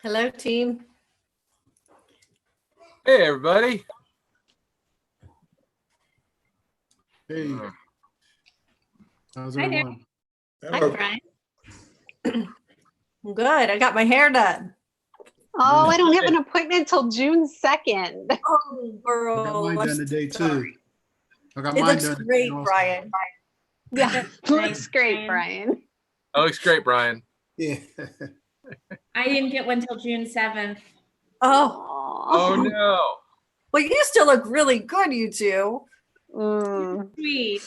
Hello, team. Hey, everybody. Hey, how's Hi there. everyone? Hi, Hello. Brian. I'm good. I got my hair done. Oh, I don't have an appointment until June 2nd. Oh, I girl. got mine I'm done today sorry. too. I got It mine looks done today great, also. Brian. Yeah, looks great, Brian. That looks great, Brian. Yeah. I didn't get one till June 7th. Oh, Oh, Aw. no. well, you still look really good, you two. Sweet.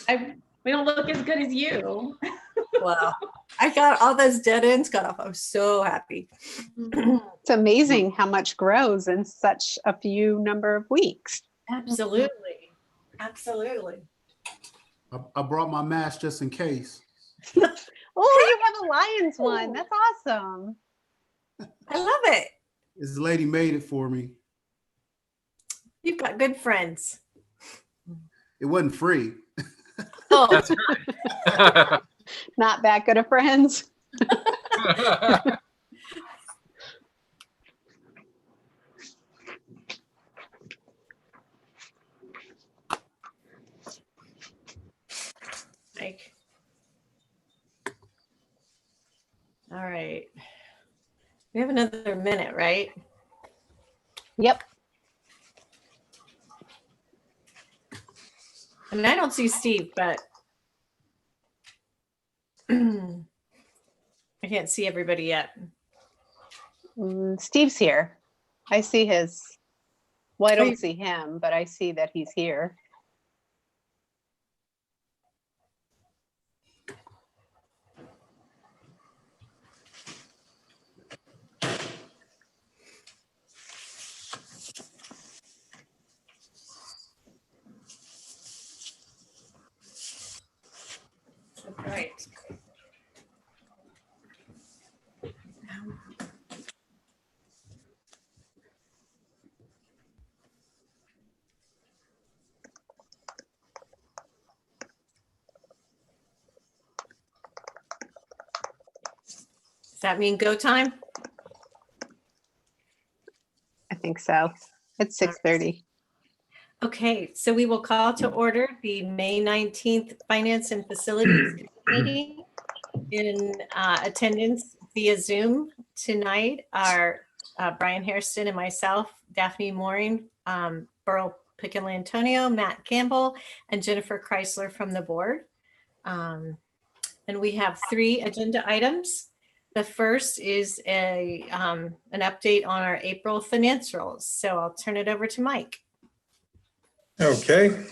We don't look as good as you. Wow. I got all those dead ends cut off. I was so happy. It's amazing how much grows in such a few number of weeks. Absolutely. Absolutely. I brought my mask just in case. Oh, you have a Lions one. That's awesome. I love it. This lady made it for me. You've got good friends. It wasn't free. Oh, That's right. Not that good of friends. Mike. All right. We have another minute, right? Yep. I mean, I don't see Steve, but I can't see everybody yet. Steve's here. I see his. Well, I Oh, you- don't see him, but I see that he's here. Right. Does that mean go time? I think so. It's 6:30. Okay, so we will call to order the May 19th Finance and Facilities meeting. In attendance via Zoom tonight are Brian Hairston and myself, Daphne Mooring, Burl Piccolantonio, Matt Campbell, and Jennifer Chrysler from the board. And we have 3 agenda items. The first is an update on our April financials. So I'll turn it over to Mike. Okay.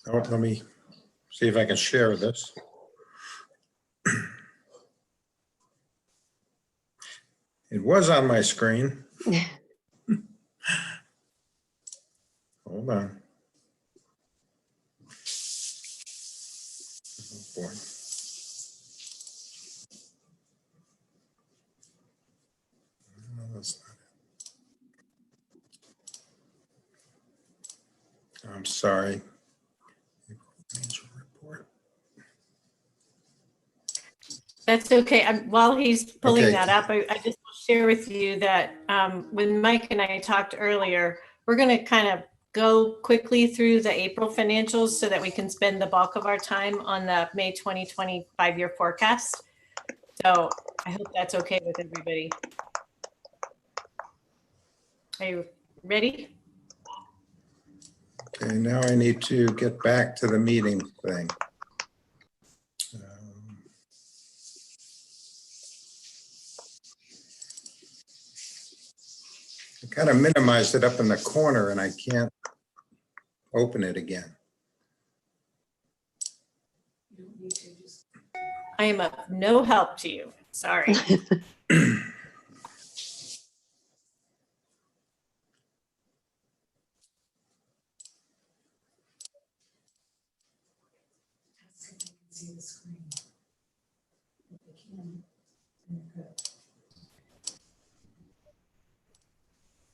Let me see if I can share this. It was on my screen. Hold on. Oh, boy. No, that's not it. I'm sorry. Financial report. That's okay. While he's pulling Okay. that up, I just will share with you that when Mike and I talked earlier, we're going to kind of go quickly through the April financials so that we can spend the bulk of our time on the May 2025 year forecast. So I hope that's okay with everybody. Are you ready? Okay, now I need to get back to the meeting thing. I kind of minimized it up in the corner and I can't open it again. I am of no help to you. Sorry.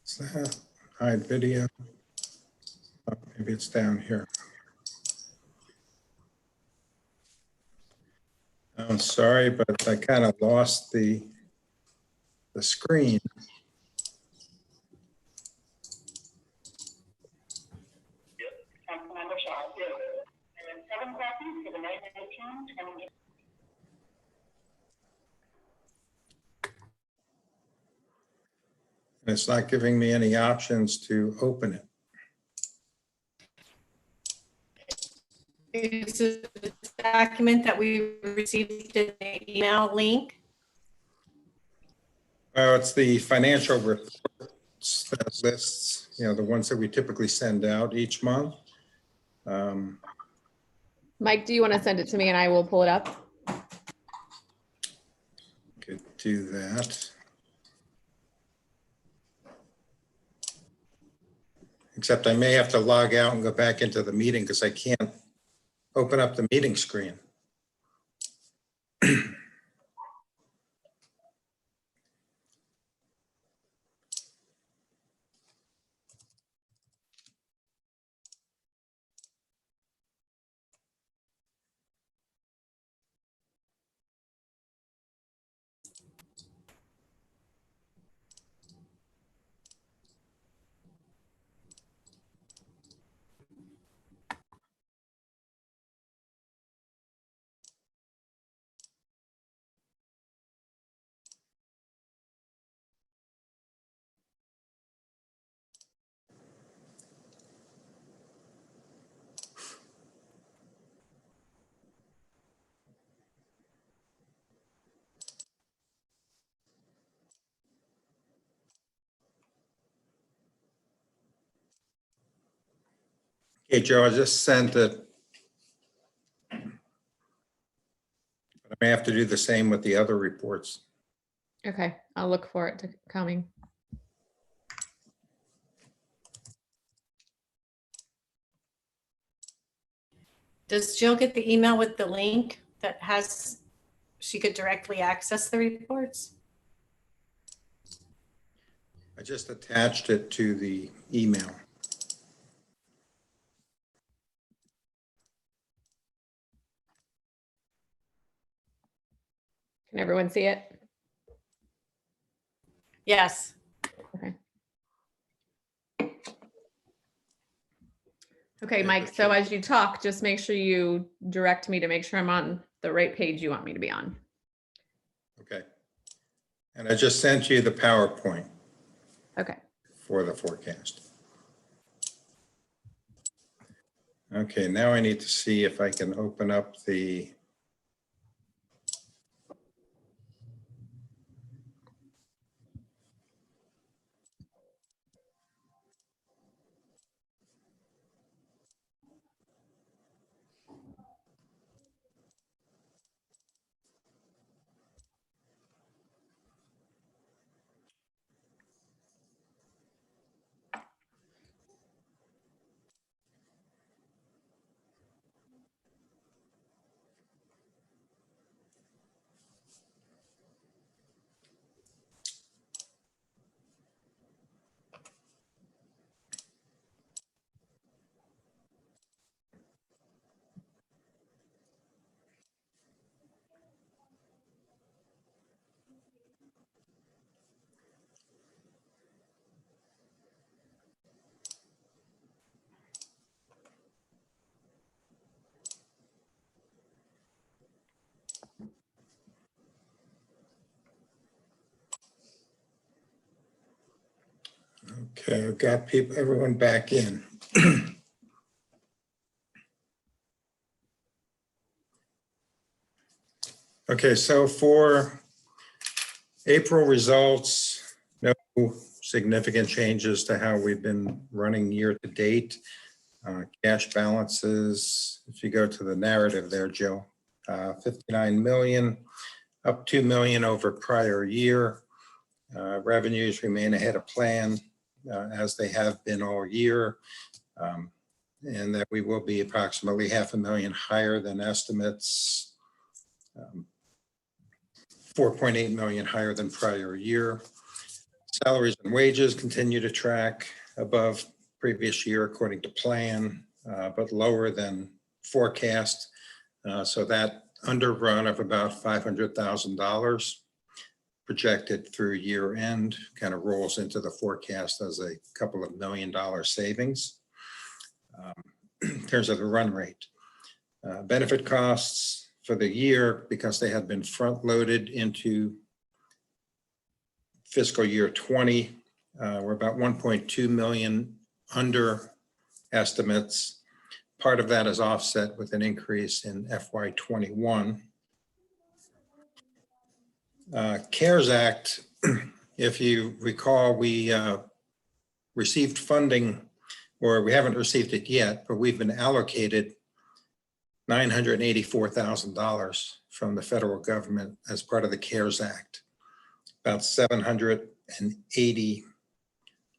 Is that hide video? Oh, maybe it's down here. I'm sorry, but I kind of lost the the screen. And it's not giving me any options to open it. This is the document that we received in the email link. It's the financial reports that lists, the ones that we typically send out each month. Mike, do you want to send it to me and I will pull it up? Could do that. Except I may have to log out and go back into the meeting because I can't open up the meeting screen. Okay, Joe, I just sent it. But I may have to do the same with the other reports. Okay, I'll look for it to coming. Does Jill get the email with the link that she could directly access the reports? I just attached it to the email. Can everyone see it? Yes. Okay, Mike, so as you talk, just make sure you direct me to make sure I'm on the right page you want me to be on. Okay. And I just sent you the PowerPoint Okay. for the forecast. Okay, now I need to see if I can open up the Okay, I've got everyone back in. Okay, so for April results, no significant changes to how we've been running year to date. Cash balances, if you go to the narrative there, Jill, 59 million, up 2 million over prior year. Revenues remain ahead of plan as they have been all year. And that we will be approximately 500,000 higher than estimates. 4.8 million higher than prior year. Salaries and wages continue to track above previous year according to plan, but lower than forecast. So that underrun of about $500,000. projected through year end, kind of rolls into the forecast as a couple of $1 million savings in terms of the run rate. Benefit costs for the year, because they had been front loaded into fiscal year 20, we're about 1.2 million under estimates. Part of that is offset with an increase in FY 21. CARES Act, if you recall, we received funding, or we haven't received it yet, but we've been allocated $984,000 from the federal government as part of the CARES Act. About 780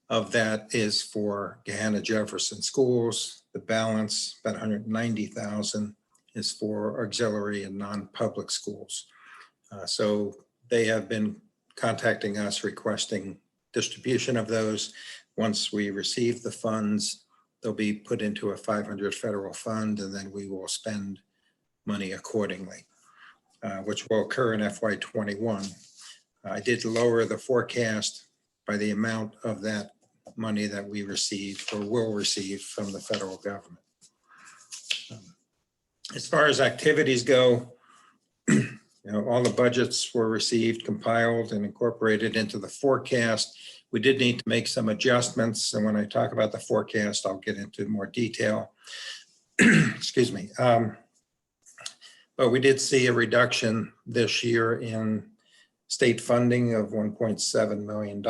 of that is for Gahanna Jefferson schools. The balance, about 190,000, is for auxiliary and non-public schools. So they have been contacting us requesting distribution of those. Once we receive the funds, they'll be put into a 500 federal fund, and then we will spend money accordingly, which will occur in FY 21. I did lower the forecast by the amount of that money that we receive or will receive from the federal government. As far as activities go, all the budgets were received, compiled, and incorporated into the forecast. We did need to make some adjustments, and when I talk about the forecast, I'll get into more detail. Excuse me. But we did see a reduction this year in state funding of $1.7 million.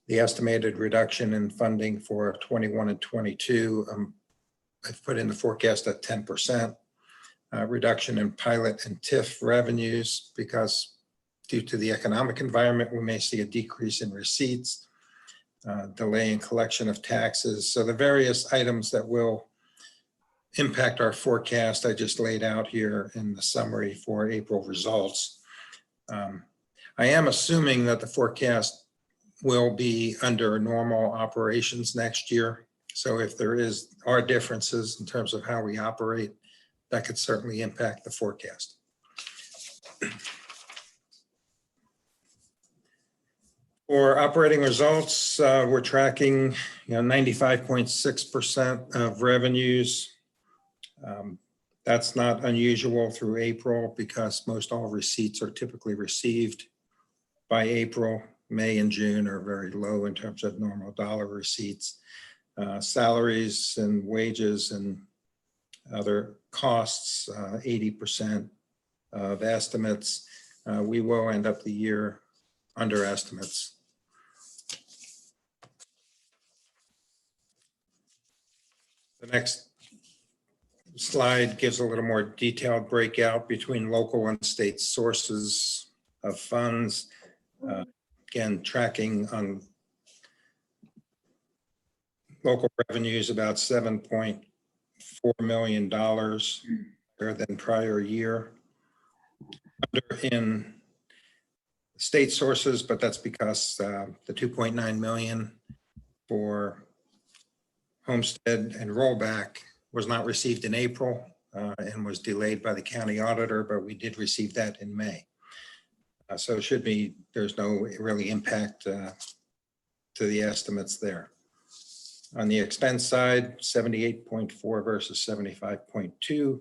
The estimated reduction in funding for 21 and 22, I've put in the forecast at 10%. Reduction in pilot and TIF revenues, because due to the economic environment, we may see a decrease in receipts, delay in collection of taxes. So the various items that will impact our forecast, I just laid out here in the summary for April results. I am assuming that the forecast will be under normal operations next year. So if there are differences in terms of how we operate, that could certainly impact the forecast. For operating results, we're tracking 95.6% of revenues. That's not unusual through April, because most all receipts are typically received by April. May and June are very low in terms of normal dollar receipts. Salaries and wages and other costs, 80% of estimates. We will end up the year under estimates. The next slide gives a little more detailed breakout between local and state sources of funds. Again, tracking on local revenues about $7.4 million better than prior year. Under in state sources, but that's because the 2.9 million for homestead and rollback was not received in April and was delayed by the county auditor, but we did receive that in May. So it should be, there's no really impact to the estimates there. On the expense side, 78.4 versus 75.2,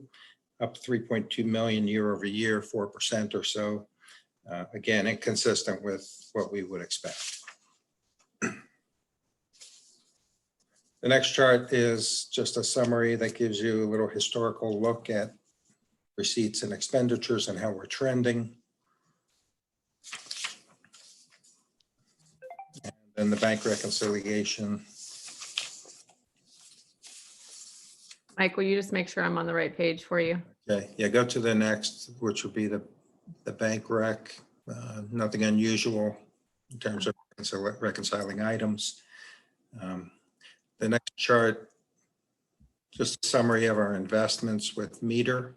up 3.2 million year over year, 4% or so. Again, inconsistent with what we would expect. The next chart is just a summary that gives you a little historical look at receipts and expenditures and how we're trending. And then the bank reconciliation. Mike, will you just make sure I'm on the right page for you? Okay, yeah, go to the next, which would be the bank rec. Nothing unusual in terms of reconciling items. The next chart, just a summary of our investments with meter.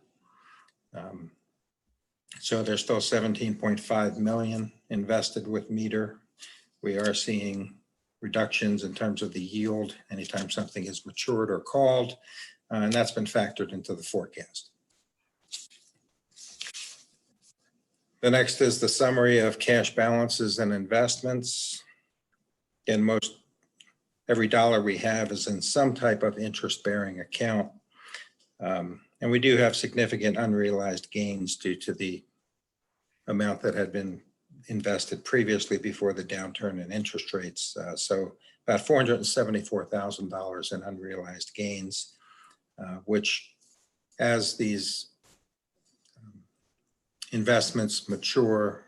So there's still 17.5 million invested with meter. We are seeing reductions in terms of the yield anytime something is matured or called, and that's been factored into the forecast. The next is the summary of cash balances and investments. And every dollar we have is in some type of interest-bearing account. And we do have significant unrealized gains due to the amount that had been invested previously before the downturn in interest rates. So about $474,000 in unrealized gains, which as these investments mature,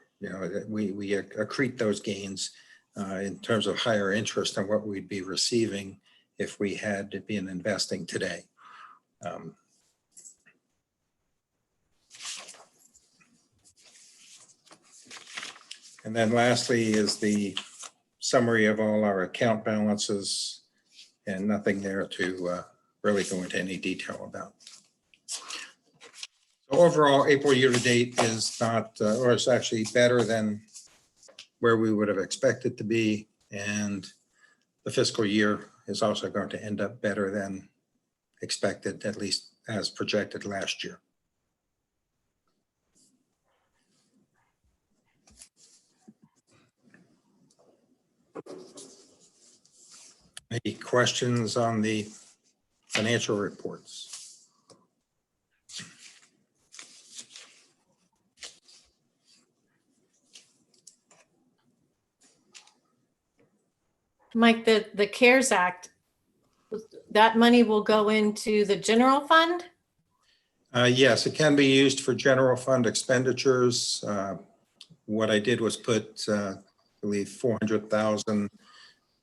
we accrete those gains in terms of higher interest than what we'd be receiving if we had been investing today. And then lastly is the summary of all our account balances, and nothing there to really go into any detail about. So overall, April year-to-date is not, or it's actually better than where we would have expected to be. And the fiscal year is also going to end up better than expected, at least as projected last year. Any questions on the financial reports? Mike, the CARES Act, that money will go into the general fund? Yes, it can be used for general fund expenditures. What I did was put, I believe, 400,000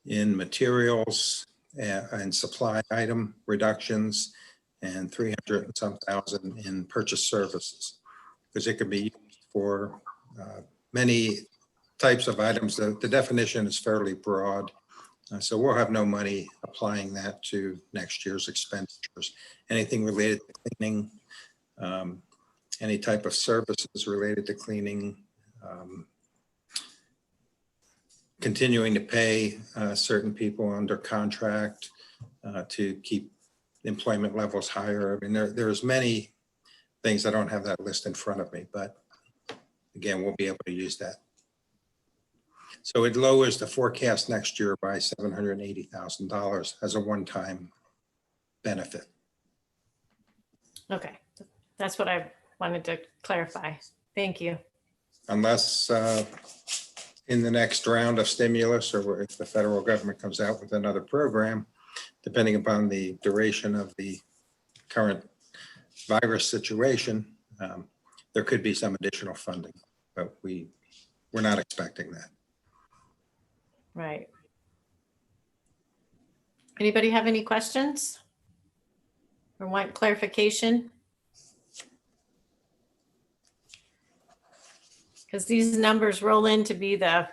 in materials and supply item reductions, and 300 and some thousand in purchase services, because it could be used for many types of items. The definition is fairly broad. So we'll have no money applying that to next year's expenditures. Anything related to cleaning, any type of services related to cleaning, continuing to pay certain people under contract to keep employment levels higher. I mean, there's many things. I don't have that list in front of me, but again, we'll be able to use that. So it lowers the forecast next year by $780,000 as a one-time benefit. Okay, that's what I wanted to clarify. Thank you. Unless in the next round of stimulus, or if the federal government comes out with another program, depending upon the duration of the current virus situation, there could be some additional funding, but we're not expecting that. Right. Anybody have any questions or want clarification? Because these numbers roll in to be the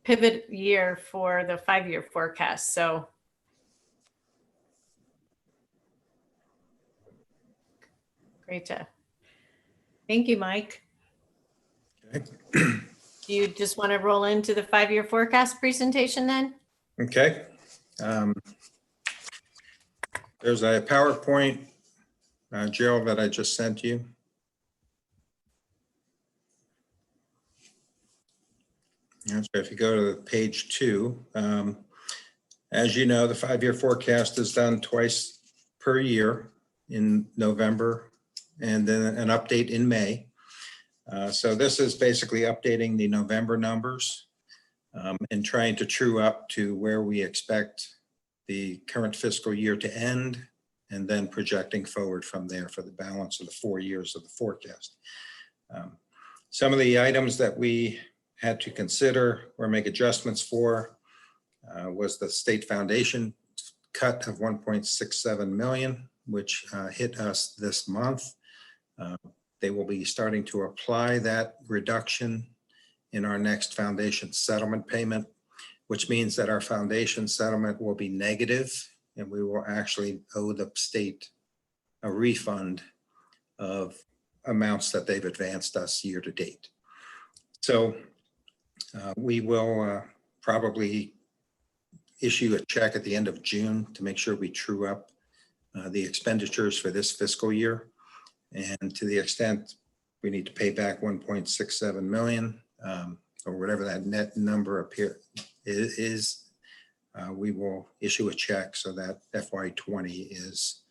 pivot year for the 5-year forecast. So great to. Thank you, Mike. Okay. Do you just want to roll into the 5-year forecast presentation then? Okay. There's a PowerPoint, Jill, that I just sent you. So if you go to page 2, as you know, the 5-year forecast is done twice per year, in November and then an update in May. So this is basically updating the November numbers and trying to true up to where we expect the current fiscal year to end, and then projecting forward from there for the balance of the 4 years of the forecast. Some of the items that we had to consider or make adjustments for was the state foundation cut of 1.67 million, which hit us this month. They will be starting to apply that reduction in our next foundation settlement payment, which means that our foundation settlement will be negative, and we will actually owe the state a refund of amounts that they've advanced us year to date. So we will probably issue a check at the end of June to make sure we true up the expenditures for this fiscal year. And to the extent we need to pay back 1.67 million, or whatever that net number is. We will issue a check so that FY20 is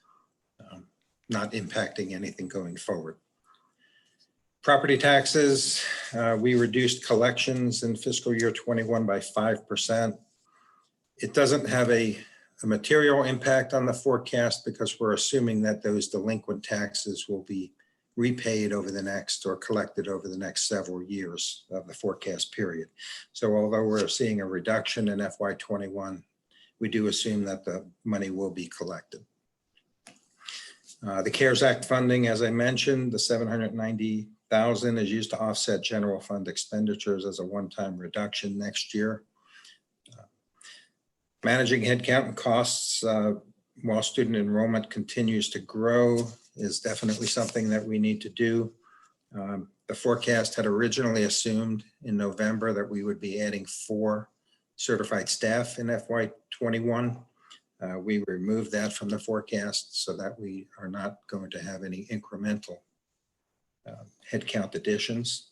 not impacting anything going forward. Property taxes, we reduced collections in fiscal year 21 by 5%. It doesn't have a material impact on the forecast because we're assuming that those delinquent taxes will be repaid over the next or collected over the next several years of the forecast period. So although we're seeing a reduction in FY21, we do assume that the money will be collected. The CARES Act funding, as I mentioned, the $790,000 is used to offset general fund expenditures as a one-time reduction next year. Managing headcount and costs while student enrollment continues to grow is definitely something that we need to do. The forecast had originally assumed in November that we would be adding 4 certified staff in FY21. We removed that from the forecast so that we are not going to have any incremental headcount additions.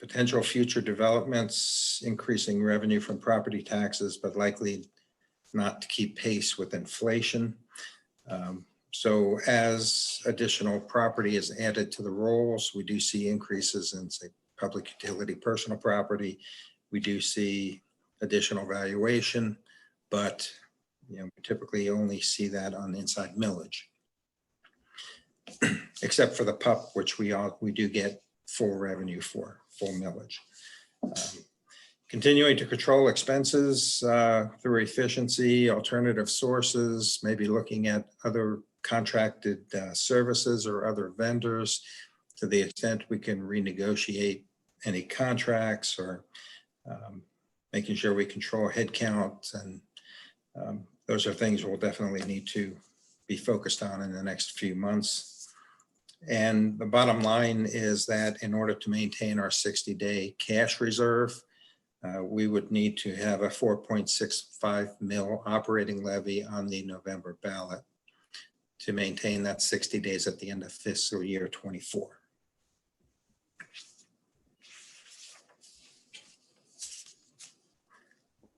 Potential future developments, increasing revenue from property taxes, but likely not to keep pace with inflation. So as additional property is added to the rolls, we do see increases in, say, public utility personal property. We do see additional valuation, but we typically only see that on inside millage, except for the PUP, which we do get full revenue for, full millage. Continuing to control expenses through efficiency, alternative sources, maybe looking at other contracted services or other vendors to the extent we can renegotiate any contracts, or making sure we control headcount. And those are things we'll definitely need to be focused on in the next few months. And the bottom line is that in order to maintain our 60-day cash reserve, we would need to have a 4.65 mil operating levy on the November ballot to maintain that 60 days at the end of fiscal year 24.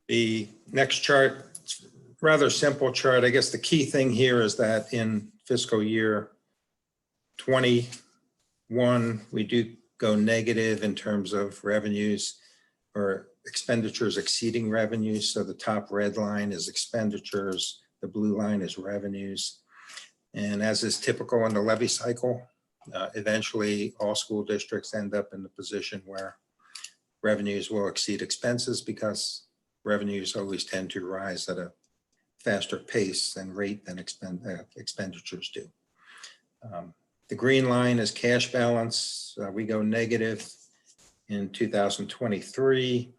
The next chart, rather simple chart. I guess the key thing here is that in fiscal year 21, we do go negative in terms of revenues or expenditures exceeding revenues. So the top red line is expenditures, the blue line is revenues. And as is typical in the levy cycle, eventually all school districts end up in the position where revenues will exceed expenses because revenues always tend to rise at a faster pace and rate than expenditures do. The green line is cash balance. We go negative in 2023.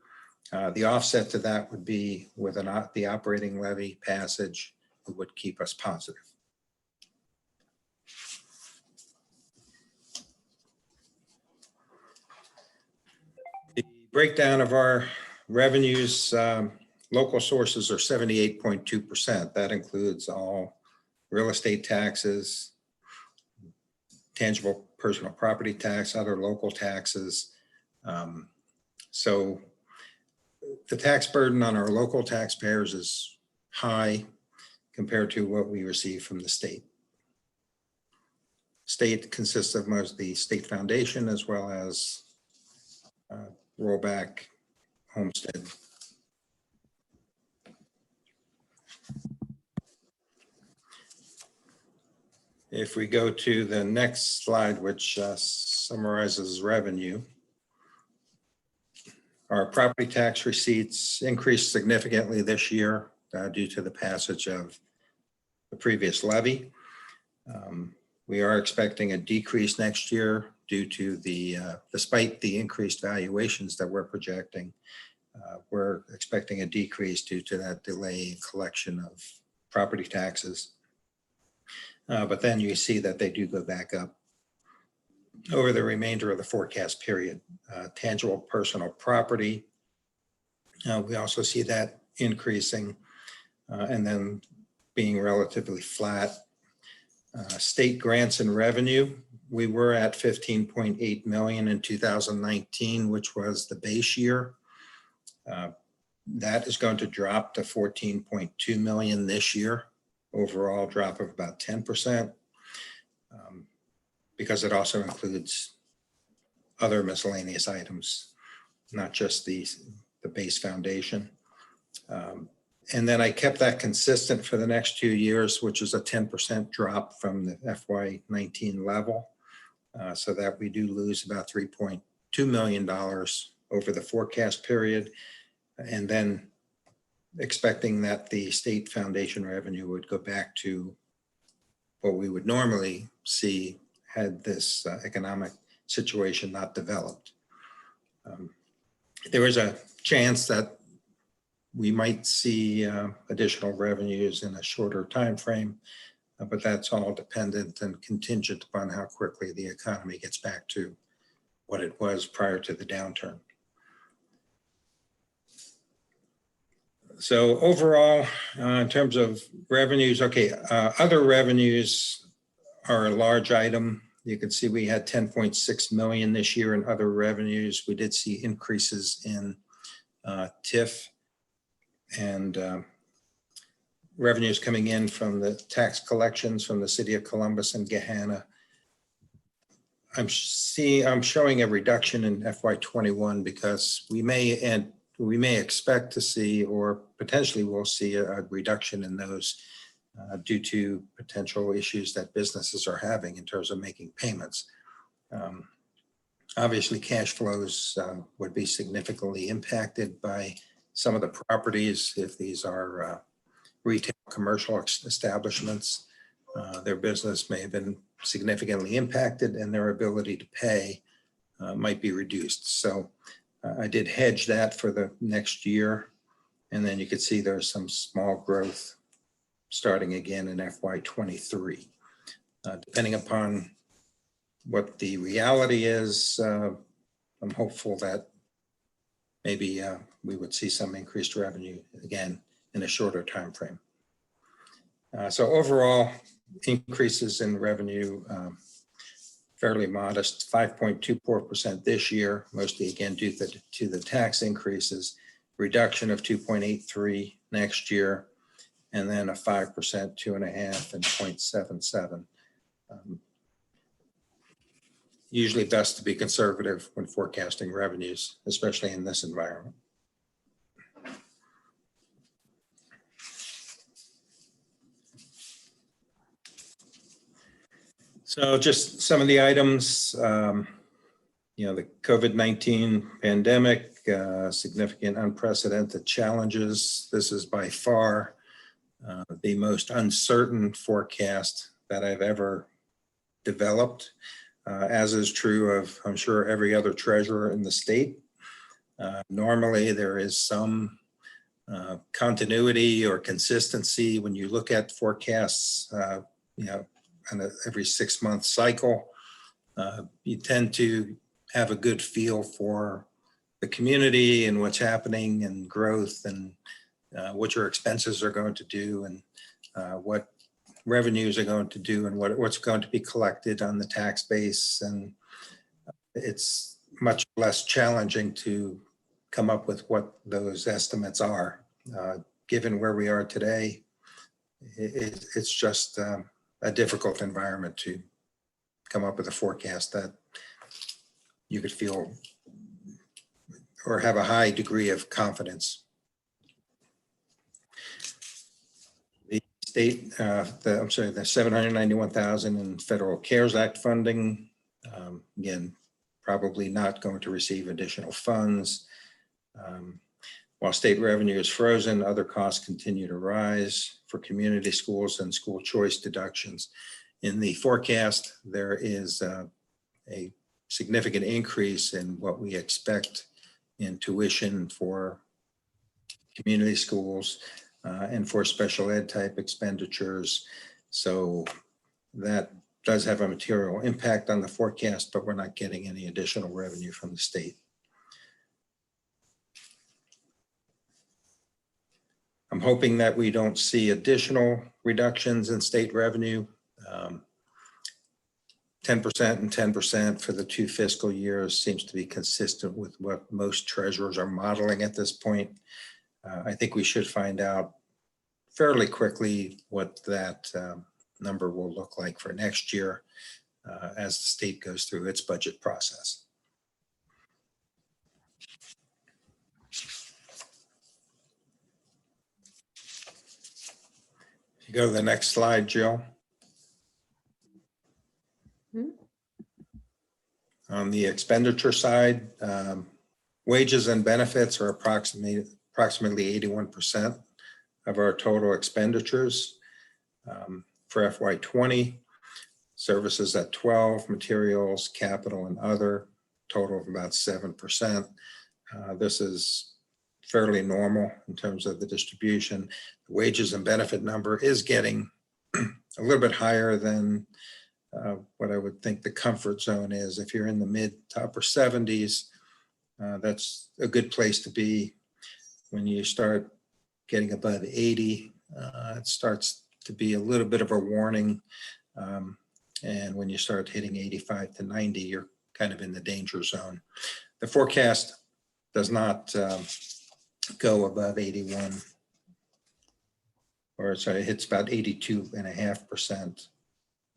The offset to that would be with the operating levy passage, it would keep us positive. The breakdown of our revenues, local sources are 78.2%. That includes all real estate taxes, tangible personal property tax, other local taxes. So the tax burden on our local taxpayers is high compared to what we receive from the state. State consists of most of the state foundation as well as rollback homestead. If we go to the next slide, which summarizes revenue, our property tax receipts increased significantly this year due to the passage of the previous levy. We are expecting a decrease next year due to despite the increased valuations that we're projecting, we're expecting a decrease due to that delay in collection of property taxes. But then you see that they do go back up over the remainder of the forecast period. Tangible personal property, we also see that increasing and then being relatively flat. State grants and revenue, we were at 15.8 million in 2019, which was the base year. That is going to drop to 14.2 million this year, overall drop of about 10%, because it also includes other miscellaneous items, not just the base foundation. And then I kept that consistent for the next 2 years, which is a 10% drop from the FY19 level, so that we do lose about $3.2 million over the forecast period. And then expecting that the state foundation revenue would go back to what we would normally see had this economic situation not developed. There is a chance that we might see additional revenues in a shorter time frame, but that's all dependent and contingent upon how quickly the economy gets back to what it was prior to the downturn. So overall, in terms of revenues, okay, other revenues are a large item. You can see we had 10.6 million this year in other revenues. We did see increases in TIF and revenues coming in from the tax collections from the city of Columbus and Gahanna. I'm showing a reduction in FY21 because we may expect to see, or potentially we'll see, a reduction in those due to potential issues that businesses are having in terms of making payments. Obviously, cash flows would be significantly impacted by some of the properties if these are retail commercial establishments. Their business may have been significantly impacted and their ability to pay might be reduced. So I did hedge that for the next year. And then you could see there's some small growth starting again in FY23. Depending upon what the reality is, I'm hopeful that maybe we would see some increased revenue again in a shorter time frame. So overall, increases in revenue, fairly modest, 5.24% this year, mostly again due to the tax increases, reduction of 2.83 next year, and then a 5%, 2.5, and 0.77. Usually best to be conservative when forecasting revenues, especially in this environment. So just some of the items, the COVID-19 pandemic, significant unprecedented challenges. This is by far the most uncertain forecast that I've ever developed, as is true of, I'm sure, every other treasurer in the state. Normally, there is some continuity or consistency when you look at forecasts, on every 6-month cycle. You tend to have a good feel for the community and what's happening and growth and what your expenses are going to do and what revenues are going to do and what's going to be collected on the tax base. And it's much less challenging to come up with what those estimates are. Given where we are today, it's just a difficult environment to come up with a forecast that you could feel or have a high degree of confidence. The state, the 791,000 in federal CARES Act funding, again, probably not going to receive additional funds. While state revenue is frozen, other costs continue to rise for community schools and school choice deductions. In the forecast, there is a significant increase in what we expect in tuition for community schools and for special ed type expenditures. So that does have a material impact on the forecast, but we're not getting any additional revenue from the state. I'm hoping that we don't see additional reductions in state revenue. 10% and 10% for the 2 fiscal years seems to be consistent with what most treasurers are modeling at this point. I think we should find out fairly quickly what that number will look like for next year as the state goes through its budget process. If you go to the next slide, Jill. On the expenditure side, wages and benefits are approximately 81% of our total expenditures. For FY20, services at 12, materials, capital, and other, total of about 7%. This is fairly normal in terms of the distribution. The wages and benefit number is getting a little bit higher than what I would think the comfort zone is. If you're in the mid to upper 70s, that's a good place to be. When you start getting above 80, it starts to be a little bit of a warning. And when you start hitting 85 to 90, you're kind of in the danger zone. The forecast does not go above 81, or sorry, it hits about 82.5%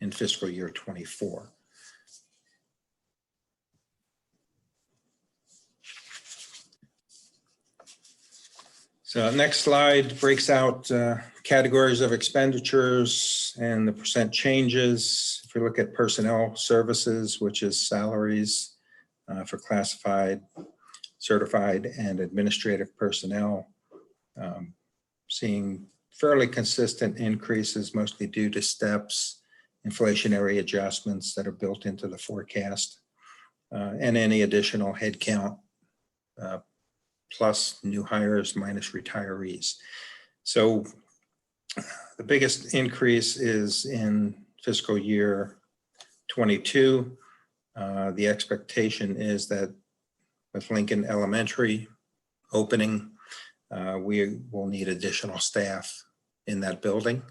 in fiscal year 24. So next slide breaks out categories of expenditures and the percent changes. If we look at personnel services, which is salaries for classified, certified, and administrative personnel, seeing fairly consistent increases, mostly due to steps, inflationary adjustments that are built into the forecast, and any additional headcount, plus new hires minus retirees. So the biggest increase is in fiscal year 22. The expectation is that with Lincoln Elementary opening, we will need additional staff in that building.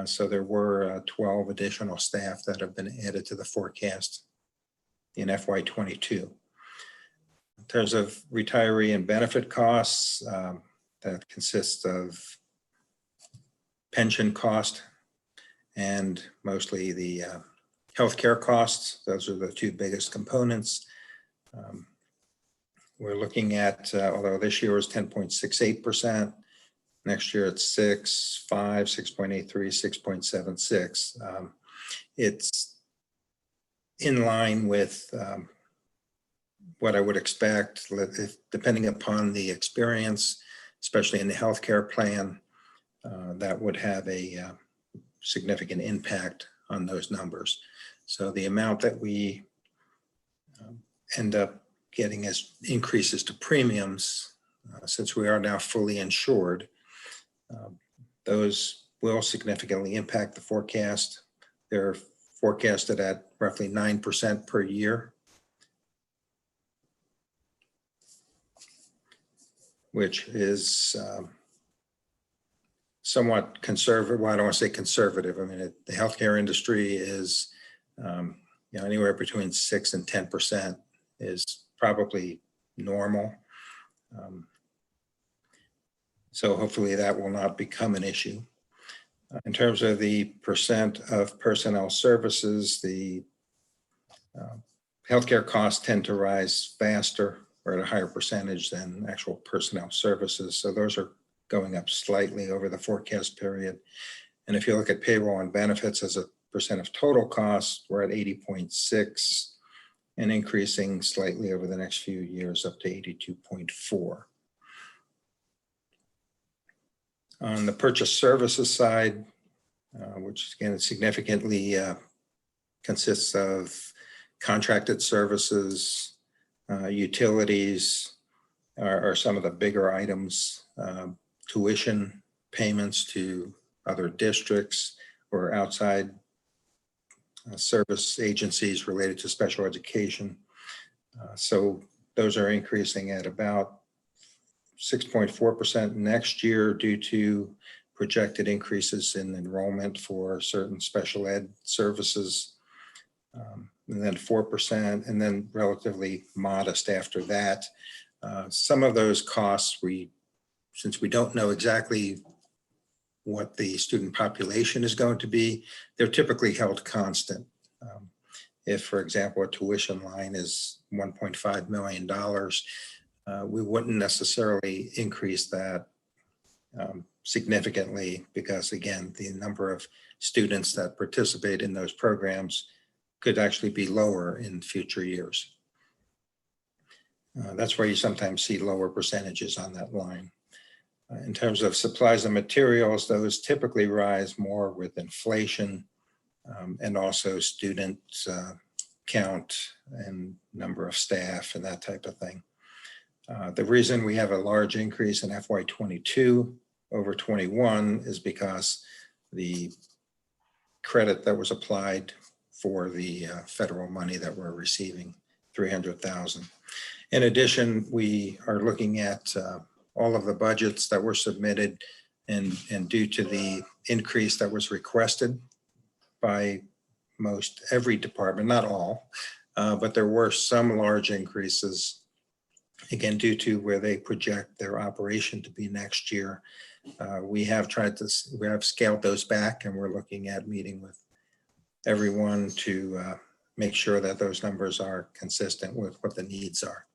So there were 12 additional staff that have been added to the forecast in FY22. In terms of retiree and benefit costs, that consists of pension cost and mostly the healthcare costs. Those are the two biggest components. We're looking at, although this year was 10.68%, next year it's 6.5, 6.83, 6.76. It's in line with what I would expect, depending upon the experience, especially in the healthcare plan, that would have a significant impact on those numbers. So the amount that we end up getting as increases to premiums, since we are now fully insured, those will significantly impact the forecast. They're forecasted at roughly 9% per year, which is somewhat conservative. Well, I don't want to say conservative. I mean, the healthcare industry is anywhere between 6 and 10% is probably normal. So hopefully that will not become an issue. In terms of the percent of personnel services, the healthcare costs tend to rise faster or at a higher percentage than actual personnel services. So those are going up slightly over the forecast period. And if you look at payroll and benefits as a percent of total costs, we're at 80.6 and increasing slightly over the next few years up to 82.4. On the purchase services side, which again significantly consists of contracted services, utilities are some of the bigger items, tuition payments to other districts or outside service agencies related to special education. So those are increasing at about 6.4% next year due to projected increases in enrollment for certain special ed services. and then 4%, and then relatively modest after that. Some of those costs, since we don't know exactly what the student population is going to be, they're typically held constant. If, for example, a tuition line is $1.5 million, we wouldn't necessarily increase that significantly because, again, the number of students that participate in those programs could actually be lower in future years. That's why you sometimes see lower percentages on that line. In terms of supplies and materials, those typically rise more with inflation and also student count and number of staff and that type of thing. The reason we have a large increase in FY22 over 21 is because the credit that was applied for the federal money that we're receiving, $300,000. In addition, we are looking at all of the budgets that were submitted, and due to the increase that was requested by most every department, not all, but there were some large increases, again, due to where they project their operation to be next year. We have scaled those back, and we're looking at meeting with everyone to make sure that those numbers are consistent with what the needs are.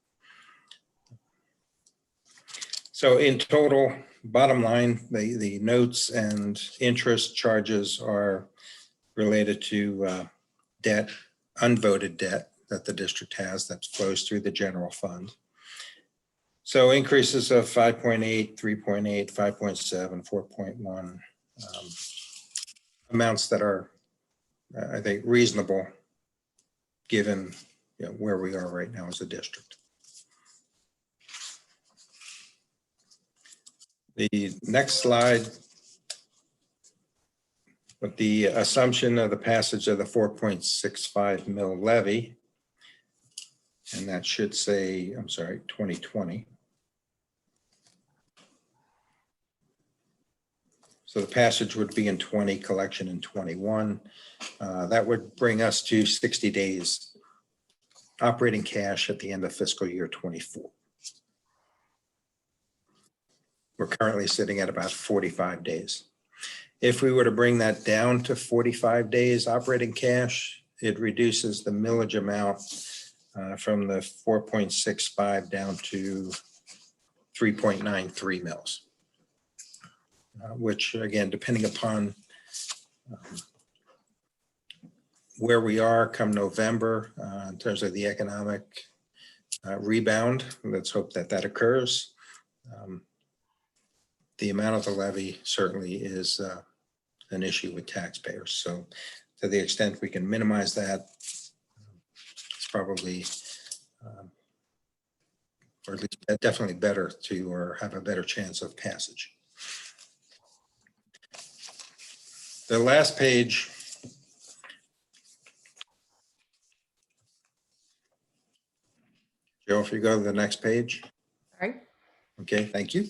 So in total, bottom line, the notes and interest charges are related to debt, unvoted debt that the district has that flows through the general fund. So increases of 5.8, 3.8, 5.7, 4.1, amounts that are, I think, reasonable given where we are right now as a district. The next slide, with the assumption of the passage of the 4.65 mil levy, and that should say, I'm sorry, 2020. So the passage would be in 20, collection in 21. That would bring us to 60 days operating cash at the end of fiscal year 24. We're currently sitting at about 45 days. If we were to bring that down to 45 days operating cash, it reduces the millage amount from the 4.65 down to 3.93 mils. Which, again, depending upon where we are come November in terms of the economic rebound, let's hope that that occurs. The amount of the levy certainly is an issue with taxpayers. So to the extent we can minimize that, it's probably, or at least definitely better to, or have a better chance of passage. The last page Joe, if you go to the next page. All right. Okay, thank you.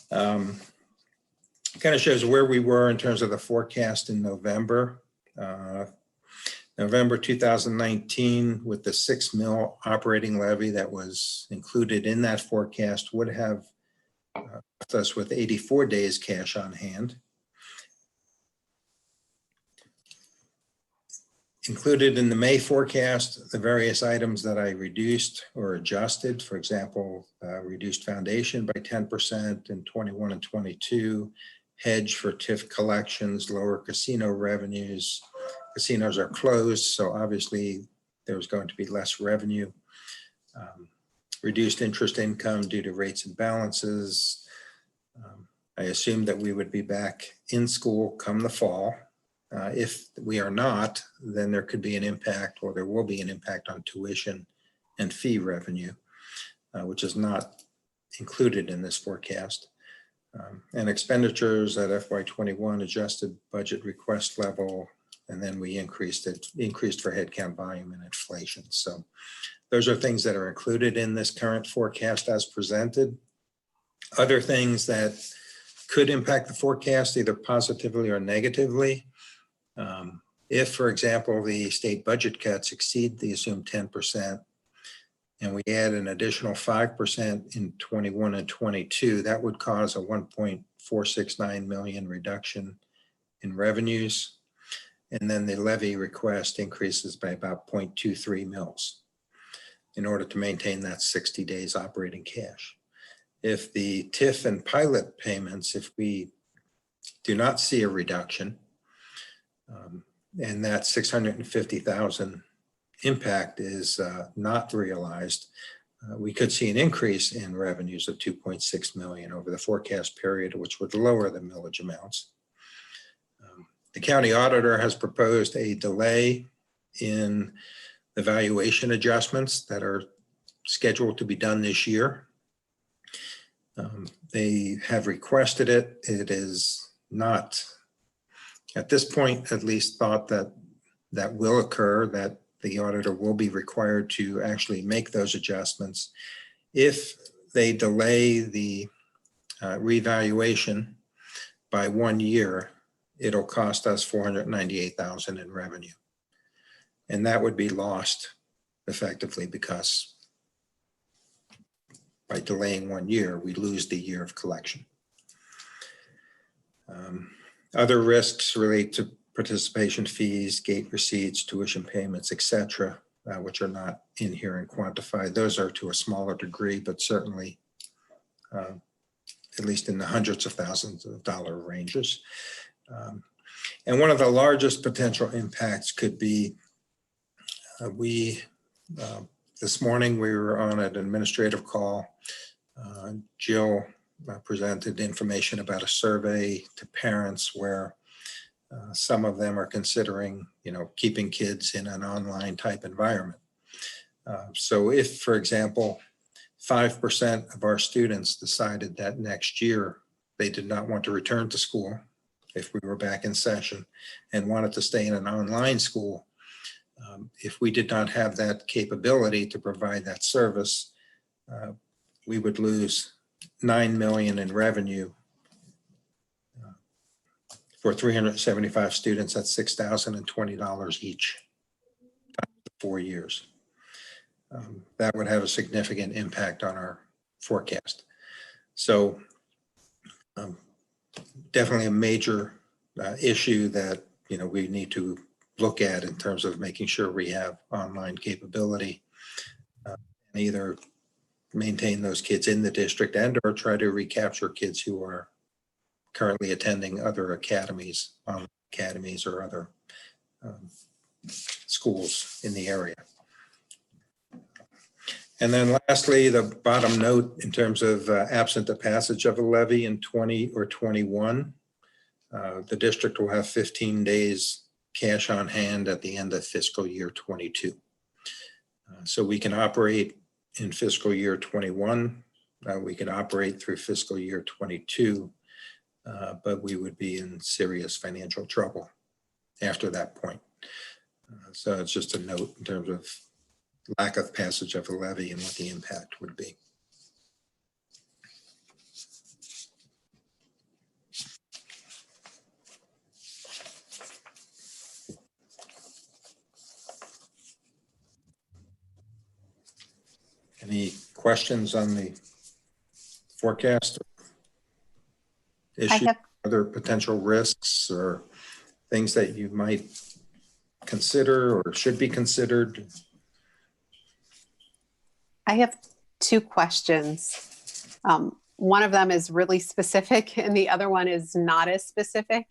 Kind of shows where we were in terms of the forecast in November. November 2019, with the 6 mil operating levy that was included in that forecast, would have left us with 84 days cash on hand. Included in the May forecast, the various items that I reduced or adjusted, for example, reduced foundation by 10% in 21 and 22, hedge for TIF collections, lower casino revenues. Casinos are closed, so obviously there's going to be less revenue. Reduced interest income due to rates and balances. I assumed that we would be back in school come the fall. If we are not, then there could be an impact, or there will be an impact on tuition and fee revenue, which is not included in this forecast. And expenditures at FY21 adjusted budget request level, and then we increased for headcount volume and inflation. So those are things that are included in this current forecast as presented. Other things that could impact the forecast either positively or negatively. If, for example, the state budget cuts exceed the assumed 10%, and we add an additional 5% in 21 and 22, that would cause a 1.469 million reduction in revenues. And then the levy request increases by about 0.23 mils in order to maintain that 60 days operating cash. If the TIF and pilot payments, if we do not see a reduction, and that 650,000 impact is not realized, we could see an increase in revenues of 2.6 million over the forecast period, which would lower the millage amounts. The county auditor has proposed a delay in the valuation adjustments that are scheduled to be done this year. They have requested it. It is not, at this point, at least thought that that will occur, that the auditor will be required to actually make those adjustments. If they delay the revaluation by 1 year, it'll cost us 498,000 in revenue. And that would be lost effectively because by delaying 1 year, we lose the year of collection. Other risks relate to participation fees, gate receipts, tuition payments, et cetera, which are not in here and quantified. Those are to a smaller degree, but certainly at least in the hundreds of thousands of dollar ranges. And one of the largest potential impacts could be, this morning we were on an administrative call. Jill presented information about a survey to parents where some of them are considering, keeping kids in an online type environment. So if, for example, 5% of our students decided that next year they did not want to return to school if we were back in session and wanted to stay in an online school, if we did not have that capability to provide that service, we would lose 9 million in revenue for 375 students. That's $6,020 each, 4 years. That would have a significant impact on our forecast. So definitely a major issue that we need to look at in terms of making sure we have online capability and either maintain those kids in the district and or try to recapture kids who are currently attending other academies, online academies or other schools in the area. And then lastly, the bottom note in terms of absent the passage of a levy in 20 or 21, the district will have 15 days cash on hand at the end of fiscal year 22. So we can operate in fiscal year 21. We can operate through fiscal year 22, but we would be in serious financial trouble after that point. So it's just a note in terms of lack of passage of a levy and what the impact would be. Any questions on the forecast? Issues, other potential risks or things that you might consider or should be considered? I have two questions. One of them is really specific and the other one is not as specific.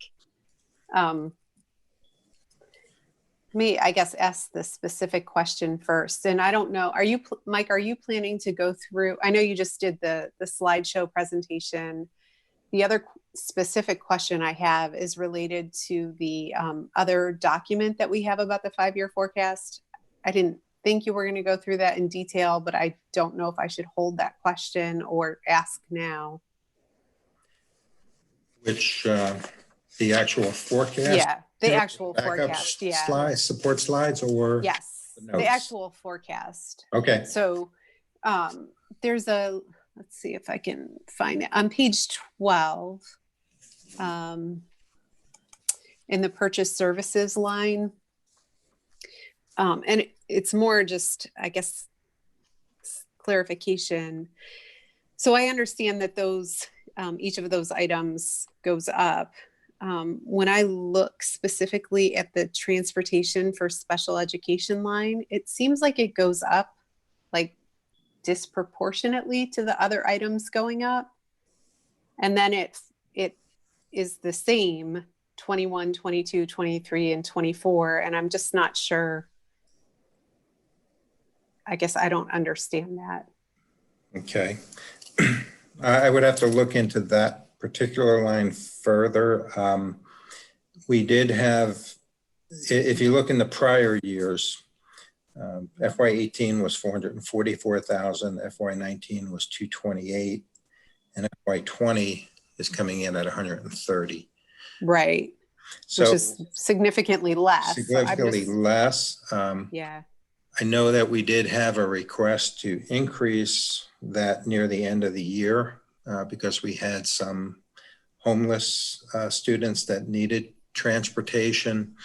I guess, ask the specific question first. And I don't know, Mike, are you planning to go through, I know you just did the slideshow presentation. The other specific question I have is related to the other document that we have about the 5-year forecast. I didn't think you were going to go through that in detail, but I don't know if I should hold that question or ask now. Which, the actual forecast? Yeah, the actual forecast, yeah. Slides, support slides or? Yes, the the actual forecast. Okay. So there's let's see if I can find it. On page 12, in the purchase services line. And it's more just, I guess, clarification. So I understand that those, each of those items goes up. When I look specifically at the transportation for special education line, it seems like it goes up like disproportionately to the other items going up. And then it is the same 21, 22, 23, and 24. And I'm just not sure. I guess I don't understand that. Okay. I would have to look into that particular line further. We did have, if you look in the prior years, FY18 was 444,000, FY19 was 228, and FY20 is coming in at 130. Right. So which is significantly less. significantly less. Yeah. I know that we did have a request to increase that near the end of the year because we had some homeless students that needed transportation,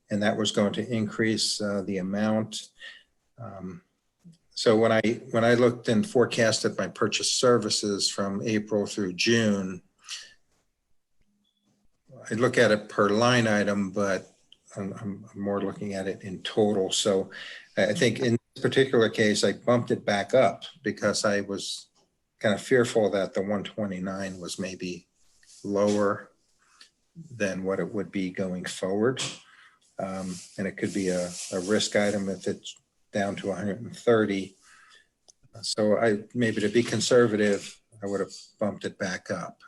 and that was going to increase the amount. So when I looked and forecasted my purchase services from April through June, I look at it per line item, but I'm more looking at it in total. So I think in this particular case, I bumped it back up because I was kind of fearful that the 129 was maybe lower than what it would be going forward. And it could be a risk item if it's down to 130. So maybe to be conservative, I would have bumped it back up.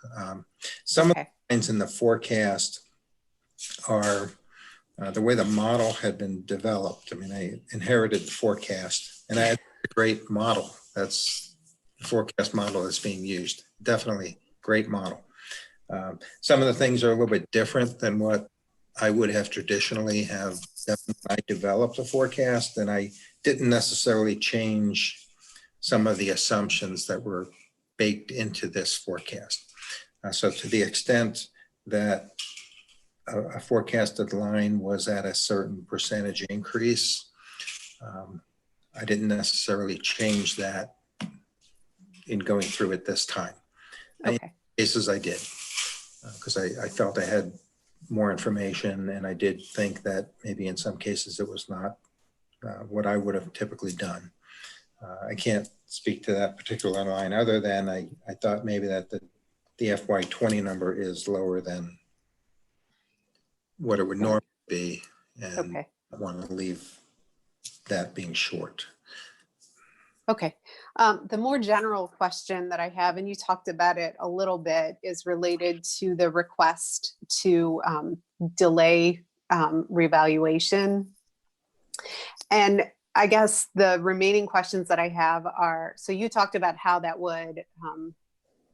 Some of the lines in the forecast are the way the model had been developed. I mean, I inherited the forecast and I had a great model. That's the forecast model that's being used. Definitely great model. Some of the things are a little bit different than what I would have traditionally have done when I developed a forecast, and I didn't necessarily change some of the assumptions that were baked into this forecast. So to the extent that a forecasted line was at a certain percentage increase, I didn't necessarily change that in going through it this time. Okay. In cases I did, because I felt I had more information, and I did think that maybe in some cases it was not what I would have typically done. I can't speak to that particular line other than I thought maybe that the FY20 number is lower than what it would normally be, and I want to leave that being short. Okay. The more general question that I have, and you talked about it a little bit, is related to the request to delay revaluation. And I guess the remaining questions that I have are, so you talked about how that would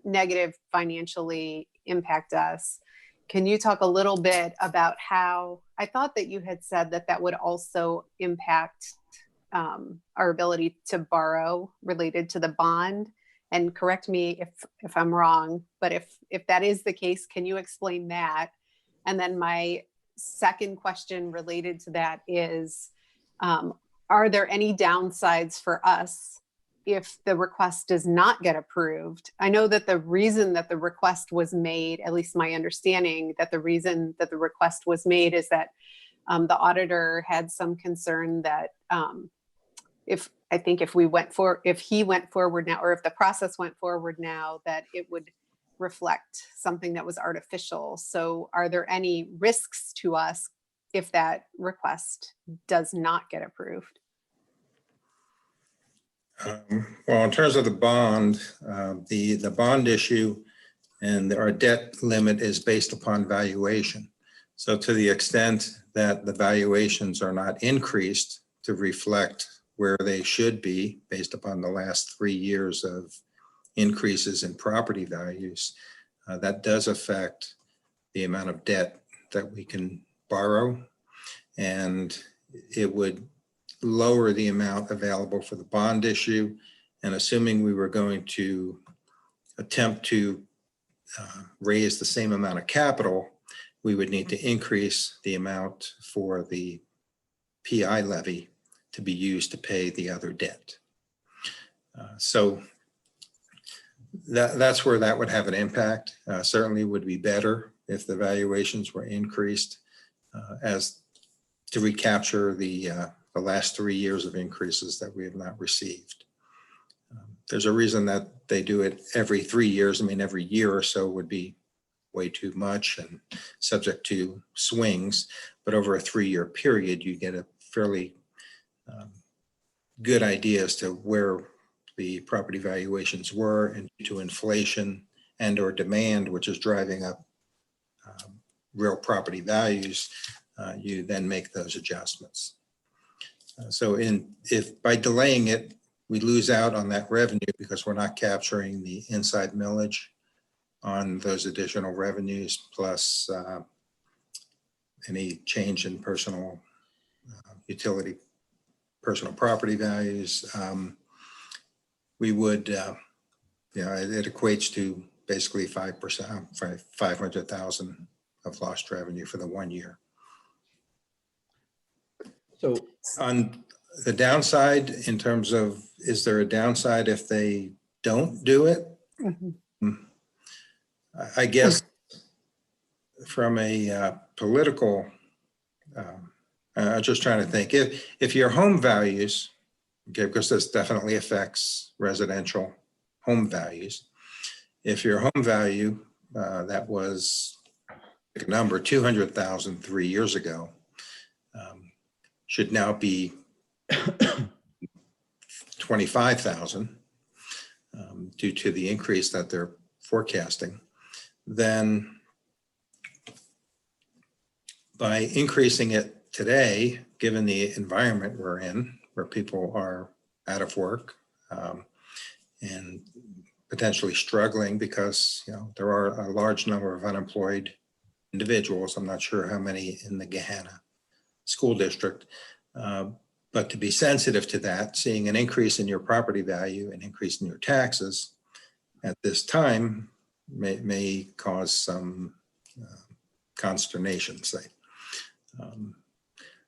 negative financially impact us. Can you talk a little bit about how, I thought that you had said that that would also impact our ability to borrow related to the bond? And correct me if I'm wrong, but if that is the case, can you explain that? And then my second question related to that is, are there any downsides for us if the request does not get approved? I know that the reason that the request was made, at least my understanding, that the reason that the request was made is that the auditor had some concern that if he went forward now, or if the process went forward now, that it would reflect something that was artificial. So are there any risks to us if that request does not get approved? Well, in terms of the bond, the bond issue and our debt limit is based upon valuation. So to the extent that the valuations are not increased to reflect where they should be based upon the last 3 years of increases in property values, that does affect the amount of debt that we can borrow, and it would lower the amount available for the bond issue. And assuming we were going to attempt to raise the same amount of capital, we would need to increase the amount for the PI levy to be used to pay the other debt. So that's where that would have an impact. Certainly would be better if the valuations were increased as to recapture the last 3 years of increases that we have not received. There's a reason that they do it every 3 years. I mean, every year or so would be way too much and subject to swings, but over a 3-year period, you get a fairly good idea as to where the property valuations were, and to inflation and or demand, which is driving up real property values, you then make those adjustments. So if by delaying it, we lose out on that revenue because we're not capturing the inside millage on those additional revenues, plus any change in personal utility, personal property values, we would, it equates to basically 5%, 500,000 of lost revenue for the 1 year. So On the downside, in terms of, is there a downside if they don't do it? I guess from a political, I'm just trying to think, if your home values, okay, because this definitely affects residential home values. If your home value that was a number 200,000 3 years ago should now be 25,000 due to the increase that they're forecasting, then by increasing it today, given the environment we're in, where people are out of work and potentially struggling because there are a large number of unemployed individuals. I'm not sure how many in the Gahanna school district, but to be sensitive to that, seeing an increase in your property value, an increase in your taxes at this time may cause some consternation, say.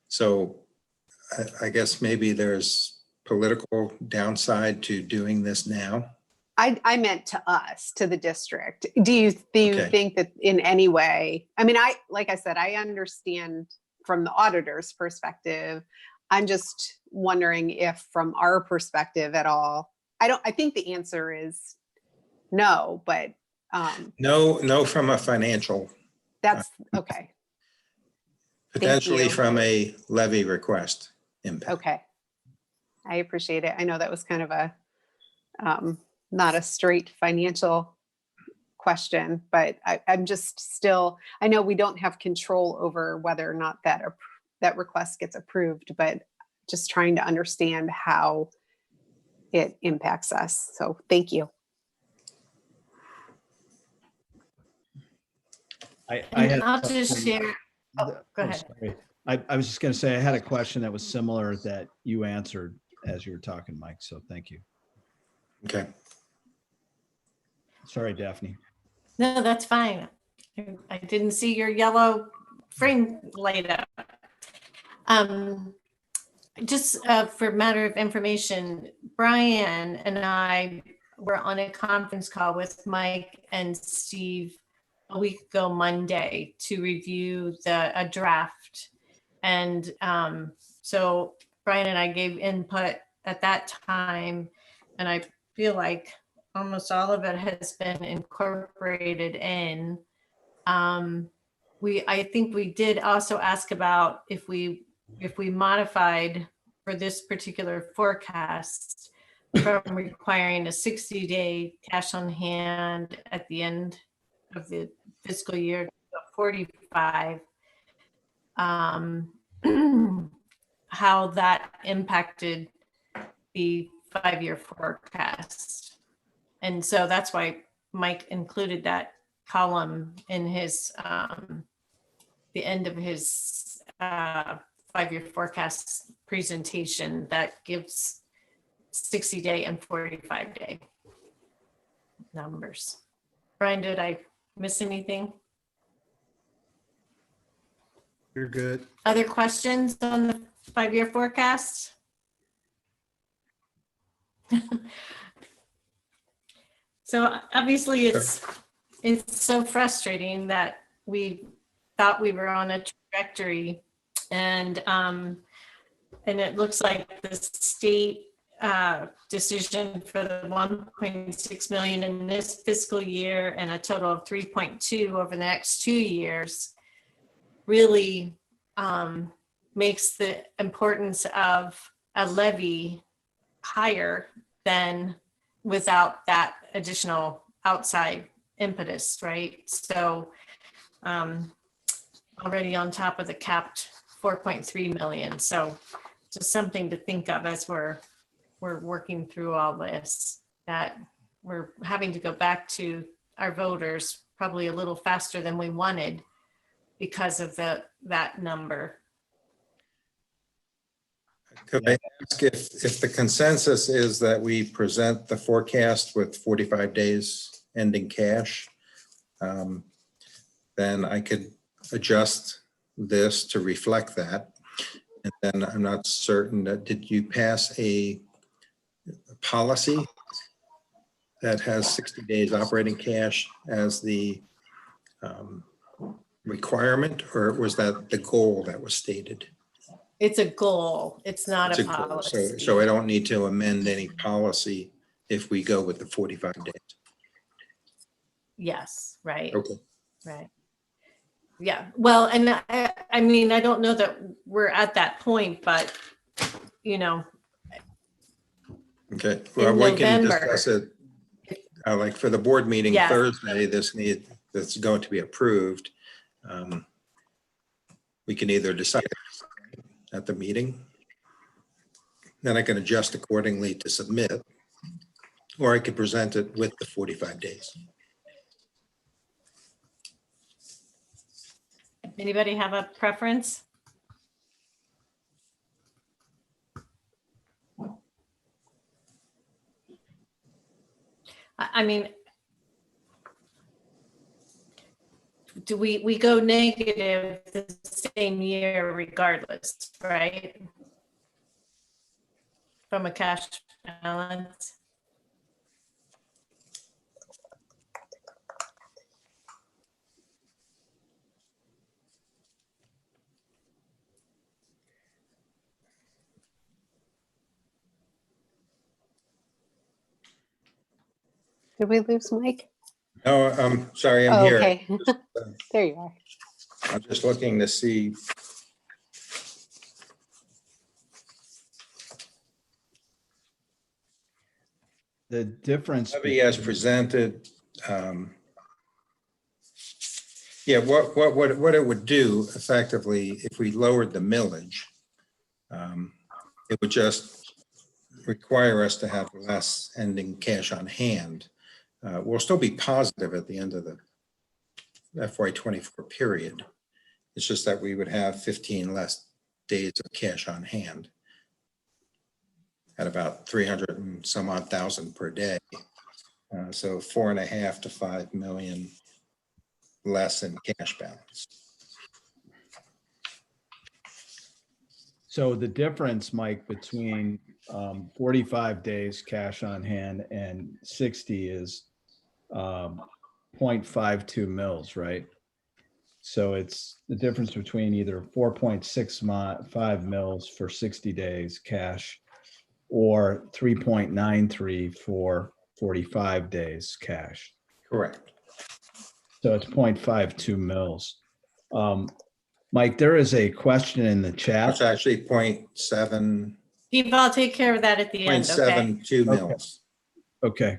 So I guess maybe there's political downside to doing this now. I meant to us, to the district. Do you Okay. think that in any way, I mean, like I said, I understand from the auditor's perspective. I'm just wondering if from our perspective at all, I think the answer is no, but No, from a financial, that's okay. potentially you. from a levy request impact. Okay. I appreciate it. I know that was kind of a, not a straight financial question, but I'm just still, I know we don't have control over whether or not that request gets approved, but just trying to understand how it impacts us. So thank you. I And had a I'll just question. share. Oh, go ahead. Sorry. I was just going to say, I had a question that was similar that you answered as you were talking, Mike. So thank you. Okay. Sorry, Daphne. No, that's fine. I didn't see your yellow frame light up. Just for matter of information, Brian and I were on a conference call with Mike and Steve a week ago Monday to review a draft. And so Brian and I gave input at that time, and I feel like almost all of it has been incorporated in. I think we did also ask about if we modified for this particular forecast from requiring a 60-day cash on hand at the end of the fiscal year to 45, how that impacted the 5-year forecast. And so that's why Mike included that column in his the end of his 5-year forecast presentation that gives 60-day and 45-day numbers. Brian, did I miss anything? You're good. Other questions on the 5-year forecast? So obviously it's so frustrating that we thought we were on a trajectory and it looks like the state decision for the 1.6 million in this fiscal year and a total of 3.2 over the next 2 years really makes the importance of a levy higher than without that additional outside impetus, right? So already on top of the capped 4.3 million. So just something to think of as we're working through all this, that we're having to go back to our voters probably a little faster than we wanted because of that number. Could I ask if the consensus is that we present the forecast with 45 days ending cash, then I could adjust this to reflect that. And then I'm not certain that, did you pass a policy that has 60 days operating cash as the requirement, or was that the goal that was stated? It's a goal. It's not It's a a goal. policy. So I don't need to amend any policy if we go with the 45 days. Yes, right. Okay. Right. Yeah, well, and I mean, I don't know that we're at that point, but, you know, Okay, well, we can November. discuss it, like for the board meeting Yes. Thursday, that's going to be approved. We can either decide at the meeting, then I can adjust accordingly to submit, or I could present it with the 45 days. Anybody have a preference? I mean, do we go negative the same year regardless, right? From a cash balance? Did we lose Mike? No, I'm sorry, I'm Oh, here. okay. There you are. I'm just looking to see. The difference. Levy as presented. Yeah, what it would do effectively, if we lowered the millage, it would just require us to have less ending cash on hand. We'll still be positive at the end of the FY24 period. It's just that we would have 15 less days of cash on hand at about 300 and some odd thousand per day. So 4.5 to 5 million less in cash balance. So the difference, Mike, between 45 days cash on hand and 60 is 0.52 mils, right? So it's the difference between either 4.65 mils for 60 days cash or 3.93 for 45 days cash. Correct. So it's 0.52 mils. Mike, there is a question in the That's chat. actually 0.7, Steve, I'll take care of that at the end, okay? 0.72 mils. Okay.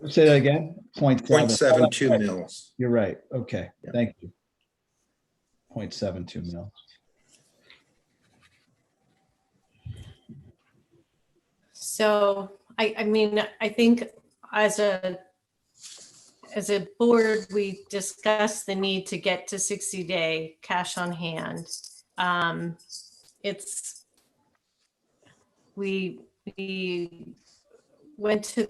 Say that again. 0.72 mils. You're right. Okay. Yeah. Thank you. 0.72 mils. So I mean, I think as a board, we discussed the need to get to 60-day cash on hand. We went to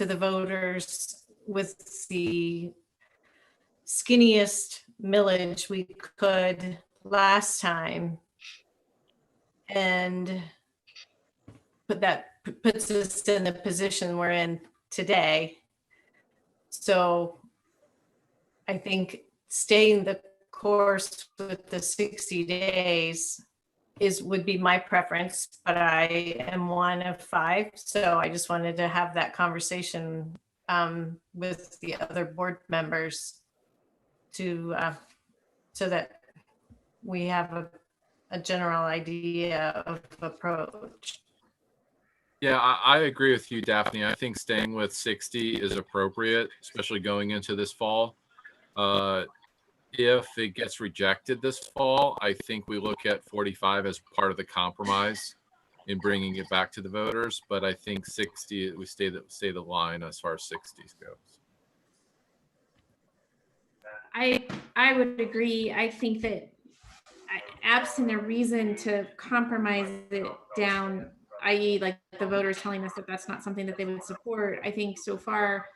the voters with the skinniest millage we could last time. And puts us in the position we're in today. So I think staying the course with the 60 days would be my preference, but I am one of 5. So I just wanted to have that conversation with the other board members to so that we have a general idea of approach. Yeah, I agree with you, Daphne. I think staying with 60 is appropriate, especially going into this fall. If it gets rejected this fall, I think we look at 45 as part of the compromise in bringing it back to the voters. But I think 60, we stay the line as far as 60s goes. I would agree. I think that absent a reason to compromise it down, i.e. like the voters telling us that that's not something that they would support, I think so far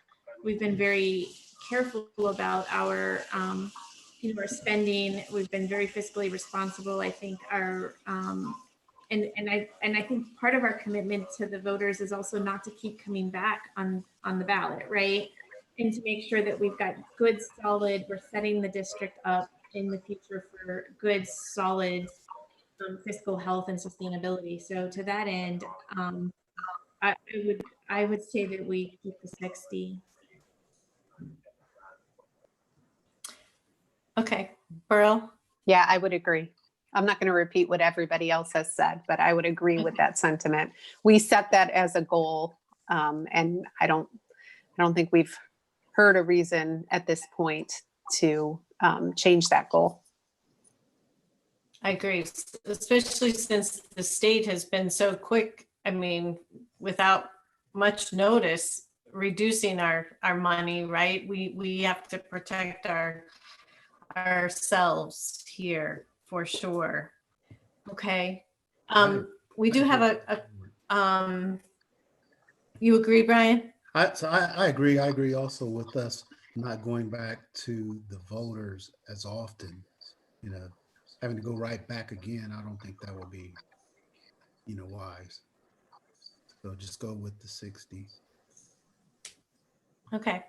we've been very careful about our our spending. We've been very fiscally responsible. I think our and I think part of our commitment to the voters is also not to keep coming back on the ballot, right? And to make sure that we've got good, solid, we're setting the district up in the future for good, solid fiscal health and sustainability. So to that end, I would say that we keep the 60. Okay, Burl. Yeah, I would agree. I'm not going to repeat what everybody else has said, but I would agree with that sentiment. We set that as a goal, and I don't think we've heard a reason at this point to change that goal. I agree, especially since the state has been so quick. I mean, without much notice, reducing our money, right? We have to protect ourselves here for sure. Okay. We do have you agree, Brian? I agree. I agree also with us not going back to the voters as often, having to go right back again. I don't think that would be, wise. So just go with the 60. Okay.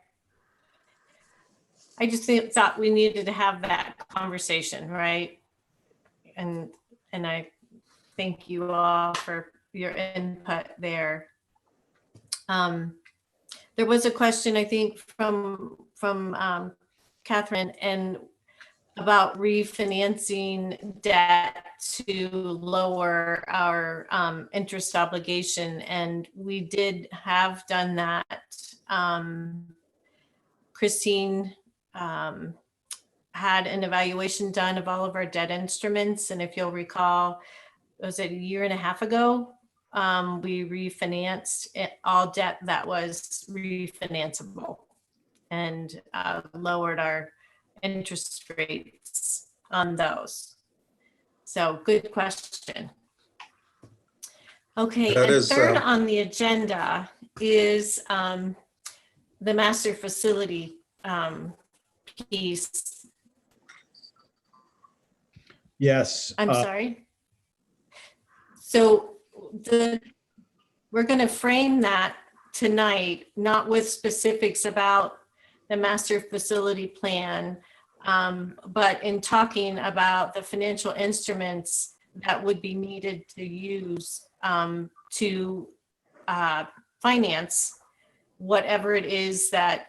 I just thought we needed to have that conversation, right? And I thank you all for your input there. There was a question, I think, from Catherine and about refinancing debt to lower our interest obligation, and we did have done that. Christine had an evaluation done of all of our debt instruments, and if you'll recall, was it a year and a half ago? We refinanced all debt that was refinanceable and lowered our interest rates on those. So good question. Okay, That and is, third on the agenda is the master facility piece. Yes. I'm sorry. So we're going to frame that tonight, not with specifics about the master facility plan, but in talking about the financial instruments that would be needed to use to finance whatever it is that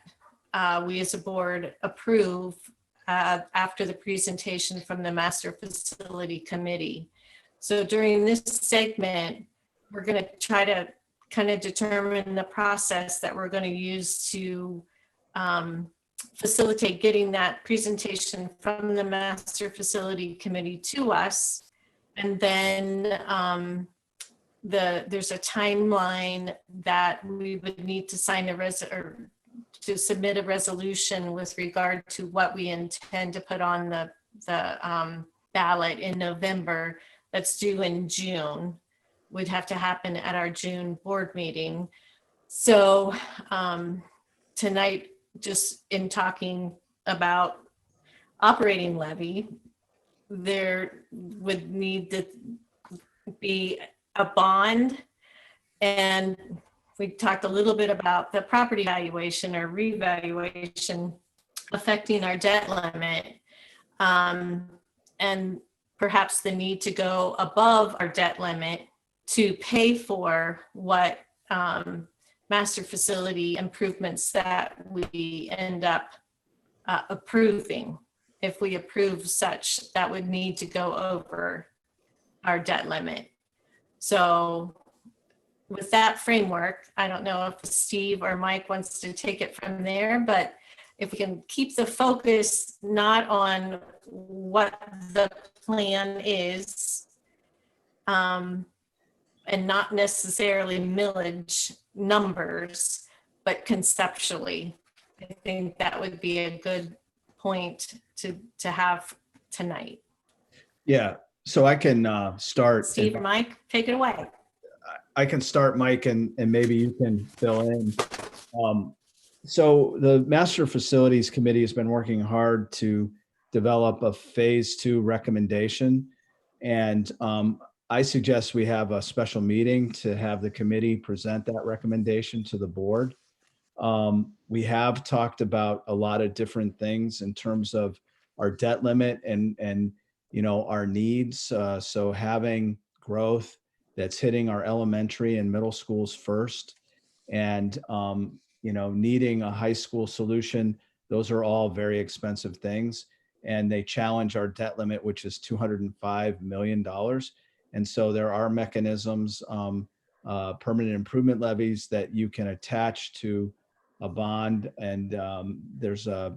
we as a board approve after the presentation from the master facility committee. So during this segment, we're going to try to kind of determine the process that we're going to use to facilitate getting that presentation from the master facility committee to us. And then there's a timeline that we would need to sign or to submit a resolution with regard to what we intend to put on the ballot in November. That's due in June. Would have to happen at our June board meeting. So tonight, just in talking about operating levy, there would need to be a bond. And we talked a little bit about the property valuation or revaluation affecting our debt limit. And perhaps the need to go above our debt limit to pay for what master facility improvements that we end up approving. If we approve such, that would need to go over our debt limit. So with that framework, I don't know if Steve or Mike wants to take it from there, but if we can keep the focus not on what the plan is, and not necessarily millage numbers, but conceptually, I think that would be a good point to have tonight. Yeah, so I can start. Steve, Mike, take it away. I can start, Mike, and maybe you can fill in. So the Master Facilities Committee has been working hard to develop a phase 2 recommendation. And I suggest we have a special meeting to have the committee present that recommendation to the board. We have talked about a lot of different things in terms of our debt limit and you know, our needs. So having growth that's hitting our elementary and middle schools first, and you know, needing a high school solution. Those are all very expensive things, and they challenge our debt limit, which is $205 million. And so there are mechanisms, permanent improvement levies that you can attach to a bond, and there's a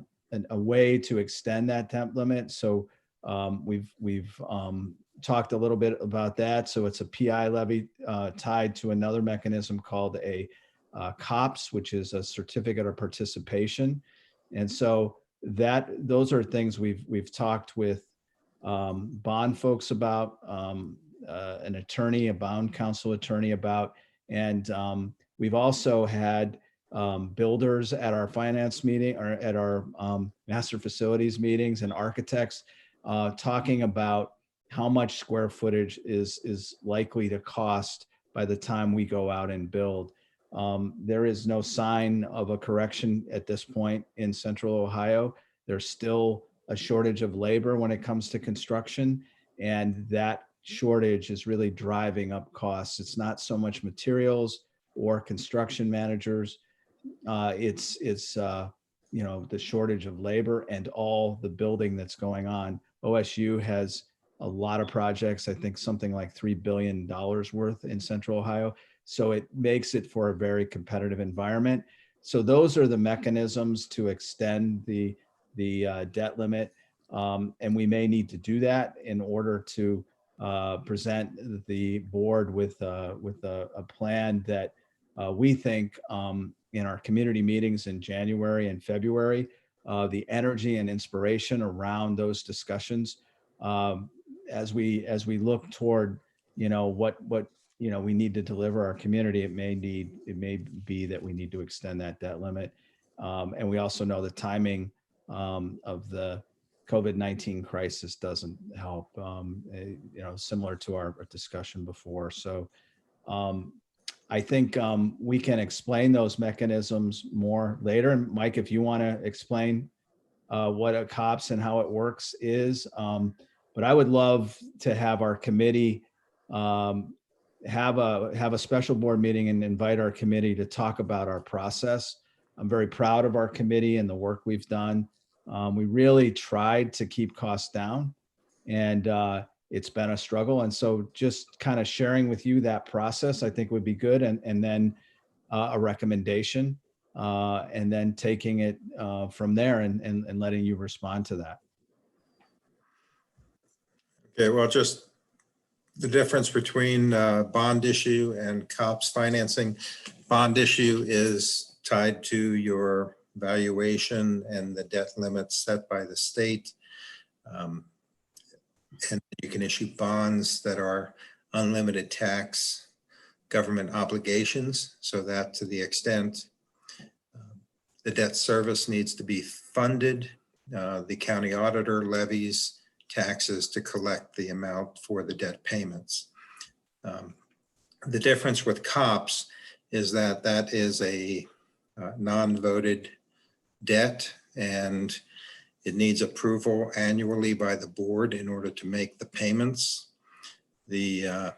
way to extend that debt limit. So we've talked a little bit about that. So it's a PI levy tied to another mechanism called a COPS, which is a certificate of participation. And so those are things we've talked with bond folks about, an attorney, a bond counsel attorney about, and we've also had builders at our finance meeting or at our master facilities meetings and architects talking about how much square footage is likely to cost by the time we go out and build. There is no sign of a correction at this point in Central Ohio. There's still a shortage of labor when it comes to construction, and that shortage is really driving up costs. It's not so much materials or construction managers. It's you know, the shortage of labor and all the building that's going on. OSU has a lot of projects, I think something like $3 billion worth in Central Ohio. So it makes it for a very competitive environment. So those are the mechanisms to extend the debt limit. And we may need to do that in order to present the board with a plan that we think in our community meetings in January and February, the energy and inspiration around those discussions as we look toward, you know, what you know we need to deliver our community, it may be that we need to extend that debt limit. And we also know the timing of the COVID-19 crisis doesn't help, you know, similar to our discussion before. So I think we can explain those mechanisms more later. And Mike, if you want to explain what a COPS and how it works is, but I would love to have our committee have a special board meeting and invite our committee to talk about our process. I'm very proud of our committee and the work we've done. We really tried to keep costs down, and it's been a struggle. And so just kind of sharing with you that process, I think would be good. And then a recommendation, and then taking it from there and letting you respond to that. Okay, well, just the difference between bond issue and COPS financing. Bond issue is tied to your valuation and the debt limits set by the state. And you can issue bonds that are unlimited tax government obligations, so that to the extent the debt service needs to be funded the county auditor levies taxes to collect the amount for the debt payments. The difference with COPS is that that is a non-voted debt, and it needs approval annually by the board in order to make the payments. The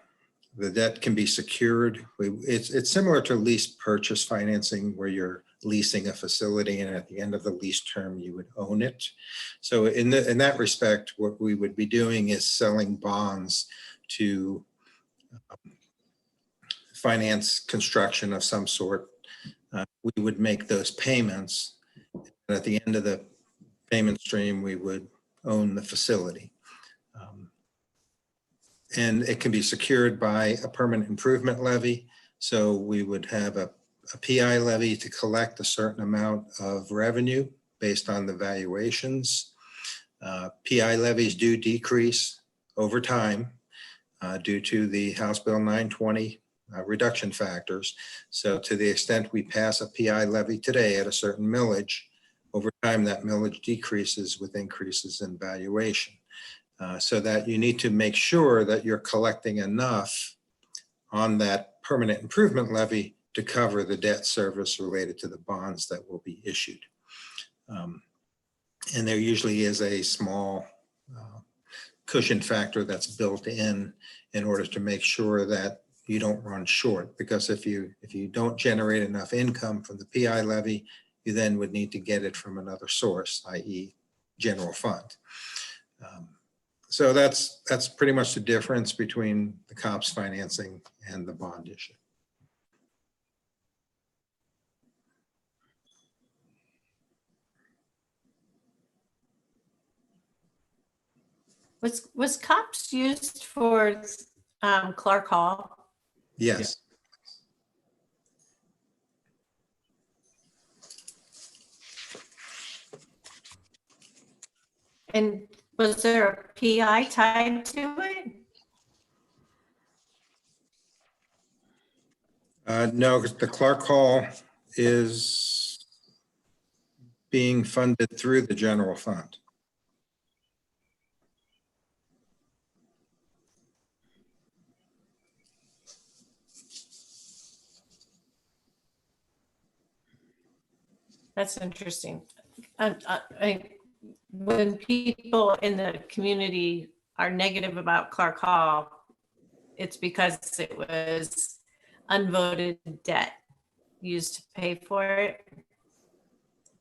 debt can be secured. It's similar to lease purchase financing, where you're leasing a facility and at the end of the lease term you would own it. So in that respect, what we would be doing is selling bonds to finance construction of some sort. We would make those payments, and at the end of the payment stream we would own the facility. And it can be secured by a permanent improvement levy. So we would have a PI levy to collect a certain amount of revenue based on the valuations. PI levies do decrease over time due to the House Bill 920 reduction factors. So to the extent we pass a PI levy today at a certain millage, over time that millage decreases with increases in valuation. So that you need to make sure that you're collecting enough on that permanent improvement levy to cover the debt service related to the bonds that will be issued. And there usually is a small cushion factor that's built in order to make sure that you don't run short. Because if you don't generate enough income from the PI levy, you then would need to get it from another source, i.e. general fund. So that's pretty much the difference between the COPS financing and the bond issue. Was COPS used for Clark Hall? Yes. And was there a PI tied to it? No, because the Clark Hall is being funded through the general fund. That's interesting. When people in the community are negative about Clark Hall, it's because it was unvoted debt used to pay for it.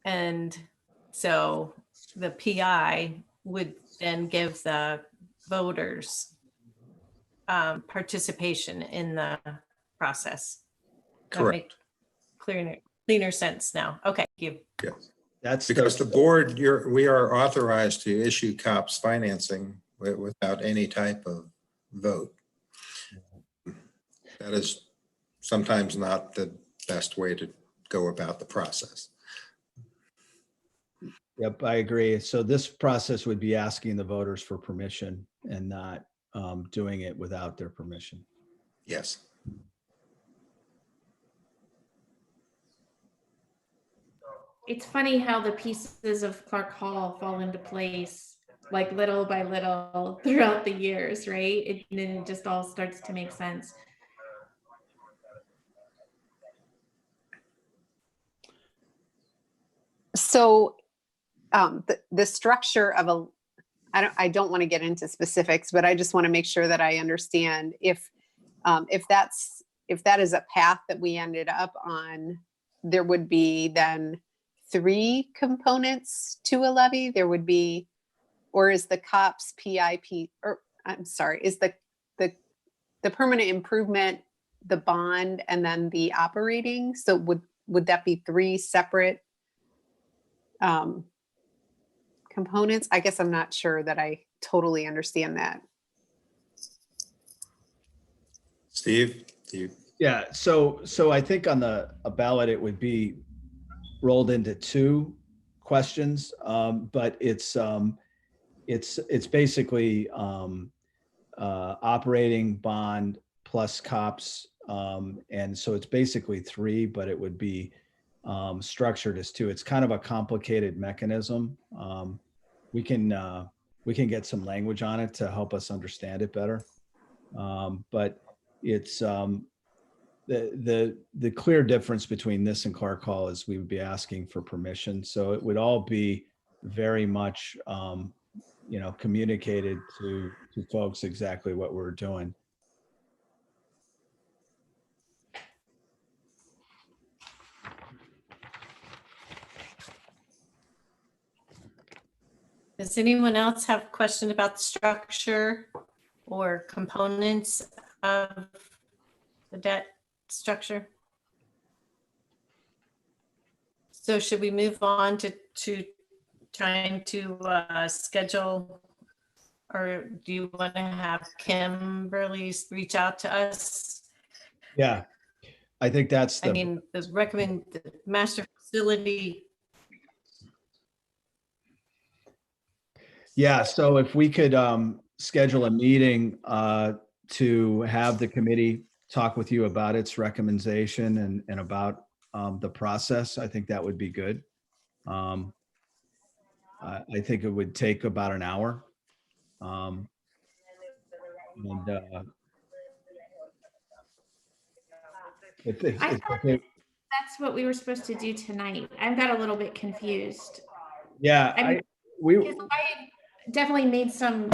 And so the PI would then give the voters participation in the process. That Correct. makes cleaner sense now. Okay, thank you. Yes. That's Because the board, we are authorized to issue COPS financing without any type of vote. That is sometimes not the best way to go about the process. Yep, I agree. So this process would be asking the voters for permission and not doing it without their permission. Yes. It's funny how the pieces of Clark Hall fall into place like little by little throughout the years, right? And then it just all starts to make sense. So the structure of I don't want to get into specifics, but I just want to make sure that I understand if that is a path that we ended up on, there would be then 3 components to a levy. There would be, or is the COPS PIP, or I'm sorry, is the permanent improvement, the bond, and then the operating? So would that be 3 separate components? I guess I'm not sure that I totally understand that. Steve, do you? Yeah, so I think on a ballot, it would be rolled into 2 questions, but it's basically operating bond plus COPS. And so it's basically 3, but it would be structured as to. It's kind of a complicated mechanism. We can get some language on it to help us understand it better. But it's the clear difference between this and Clark Hall is we would be asking for permission. So it would all be very much, communicated to folks exactly what we're doing. Does anyone else have a question about the structure or components of the debt structure? So should we move on to trying to schedule, or do you want to have Kimberly reach out to us? Yeah, I think that's I mean, the master facility. Yeah, so if we could schedule a meeting to have the committee talk with you about its recommendation and about the process, I think that would be good. I think it would take about an hour. And I thought that's what we were supposed to do tonight. I've got a little bit confused. yeah, Because I definitely made some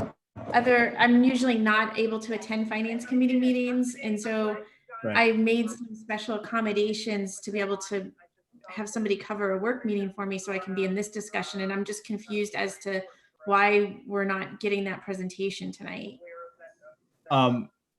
I'm usually not able to attend finance committee meetings. And so right. I made some special accommodations to be able to have somebody cover a work meeting for me so I can be in this discussion. And I'm just confused as to why we're not getting that presentation tonight.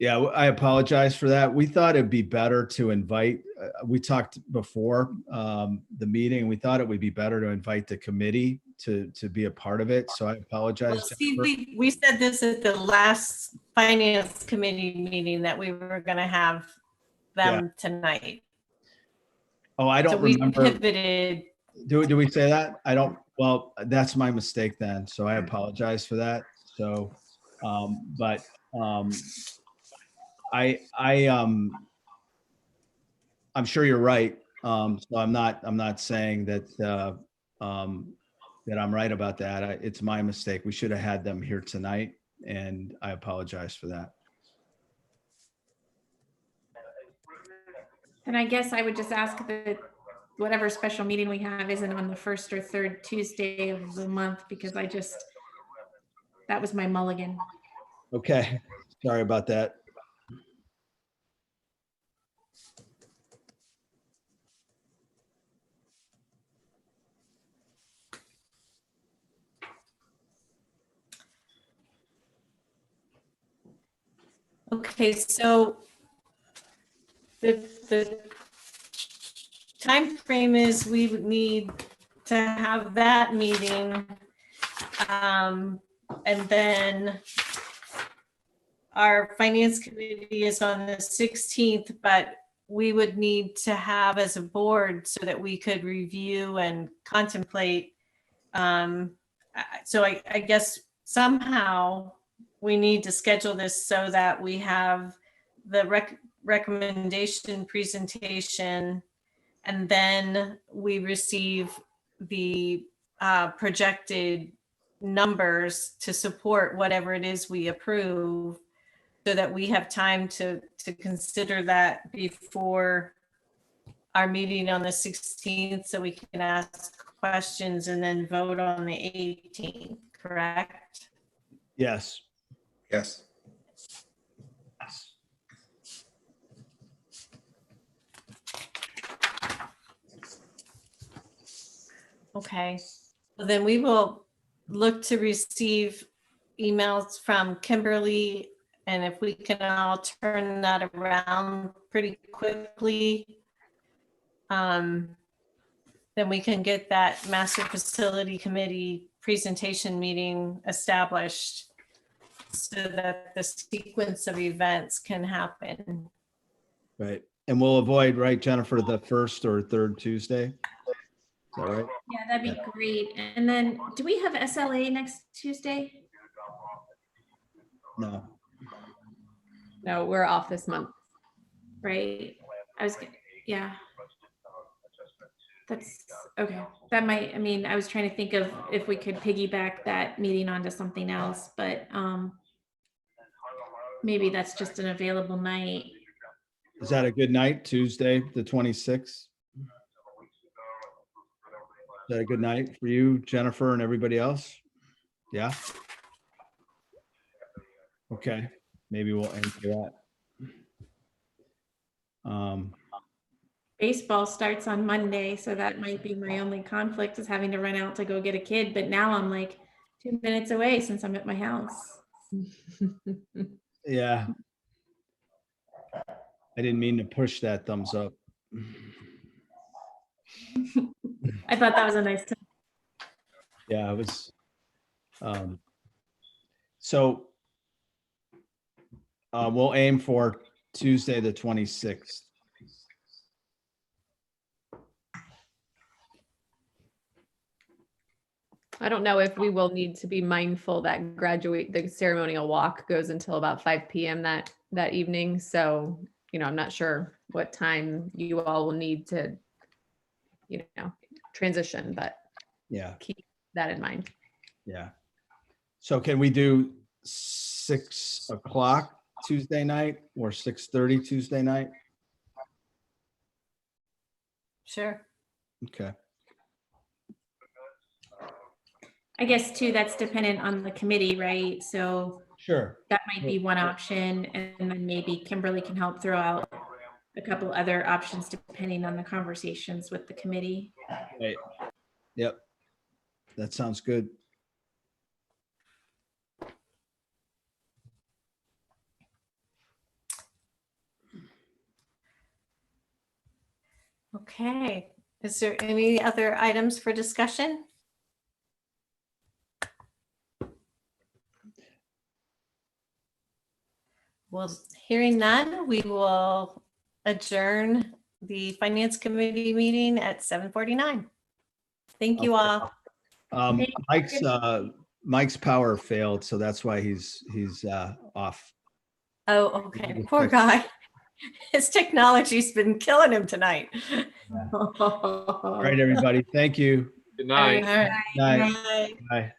Yeah, I apologize for that. We thought it'd be better to invite, we talked before the meeting, we thought it would be better to invite the committee to be a part of it. So I apologize. Well, see, we said this at the last finance committee meeting that we were going to have them tonight. Oh, I don't so we remember. Pivoted. Do we say that? I don't. Well, that's my mistake then. So I apologize for that. So, I'm sure you're right. So I'm not saying that that I'm right about that. It's my mistake. We should have had them here tonight, and I apologize for that. And I guess I would just ask that whatever special meeting we have isn't on the first or third Tuesday of the month, because that was my mulligan. Okay, sorry about that. Okay, so the time frame is we would need to have that meeting. And then our finance committee is on the 16th, but we would need to have as a board so that we could review and contemplate. So I guess somehow we need to schedule this so that we have the recommendation presentation, and then we receive the projected numbers to support whatever it is we approve, so that we have time to consider that before our meeting on the 16th, so we can ask questions and then vote on the 18th, correct? Yes. Yes. Okay, well, then we will look to receive emails from Kimberly, and if we can all turn that around pretty quickly, then we can get that master facility committee presentation meeting established so that the sequence of events can happen. Right. And we'll avoid, right, Jennifer, the first or third Tuesday? Is that right? Yeah, that'd be great. And then do we have SLA next Tuesday? No. No, we're off this month. Right. Yeah. That's okay. That might, I mean, I was trying to think of if we could piggyback that meeting onto something else, but maybe that's just an available night. Is that a good night, Tuesday, the 26th? Is that a good night for you, Jennifer, and everybody else? Yeah? Okay, maybe we'll aim for that. Baseball starts on Monday, so that might be my only conflict is having to run out to go get a kid. But now I'm like 2 minutes away since I'm at my house. Yeah. I didn't mean to push that thumbs up. I thought that was a nice time. Yeah, it was. So we'll aim for Tuesday, the 26th. I don't know if we will need to be mindful that the ceremonial walk goes until about 5 p.m. that evening. So, I'm not sure what time you all will need to, transition, but Yeah, keep that in mind. yeah. So can we do 6 o'clock Tuesday night or 6:30 Tuesday night? Sure. Okay. I guess too, that's dependent on the committee, right? So Sure. that might be one option, and then maybe Kimberly can help throw out a couple other options depending on the conversations with the committee. Right. Yep. That sounds good. Okay. Is there any other items for discussion? Well, hearing none, we will adjourn the Finance Committee meeting at 7:49. Thank you all. Mike's power failed, so that's why he's off. Oh, okay. Poor guy. His technology's been killing him tonight. All right, everybody. Thank you. Good night. All right. Night. Bye. Bye.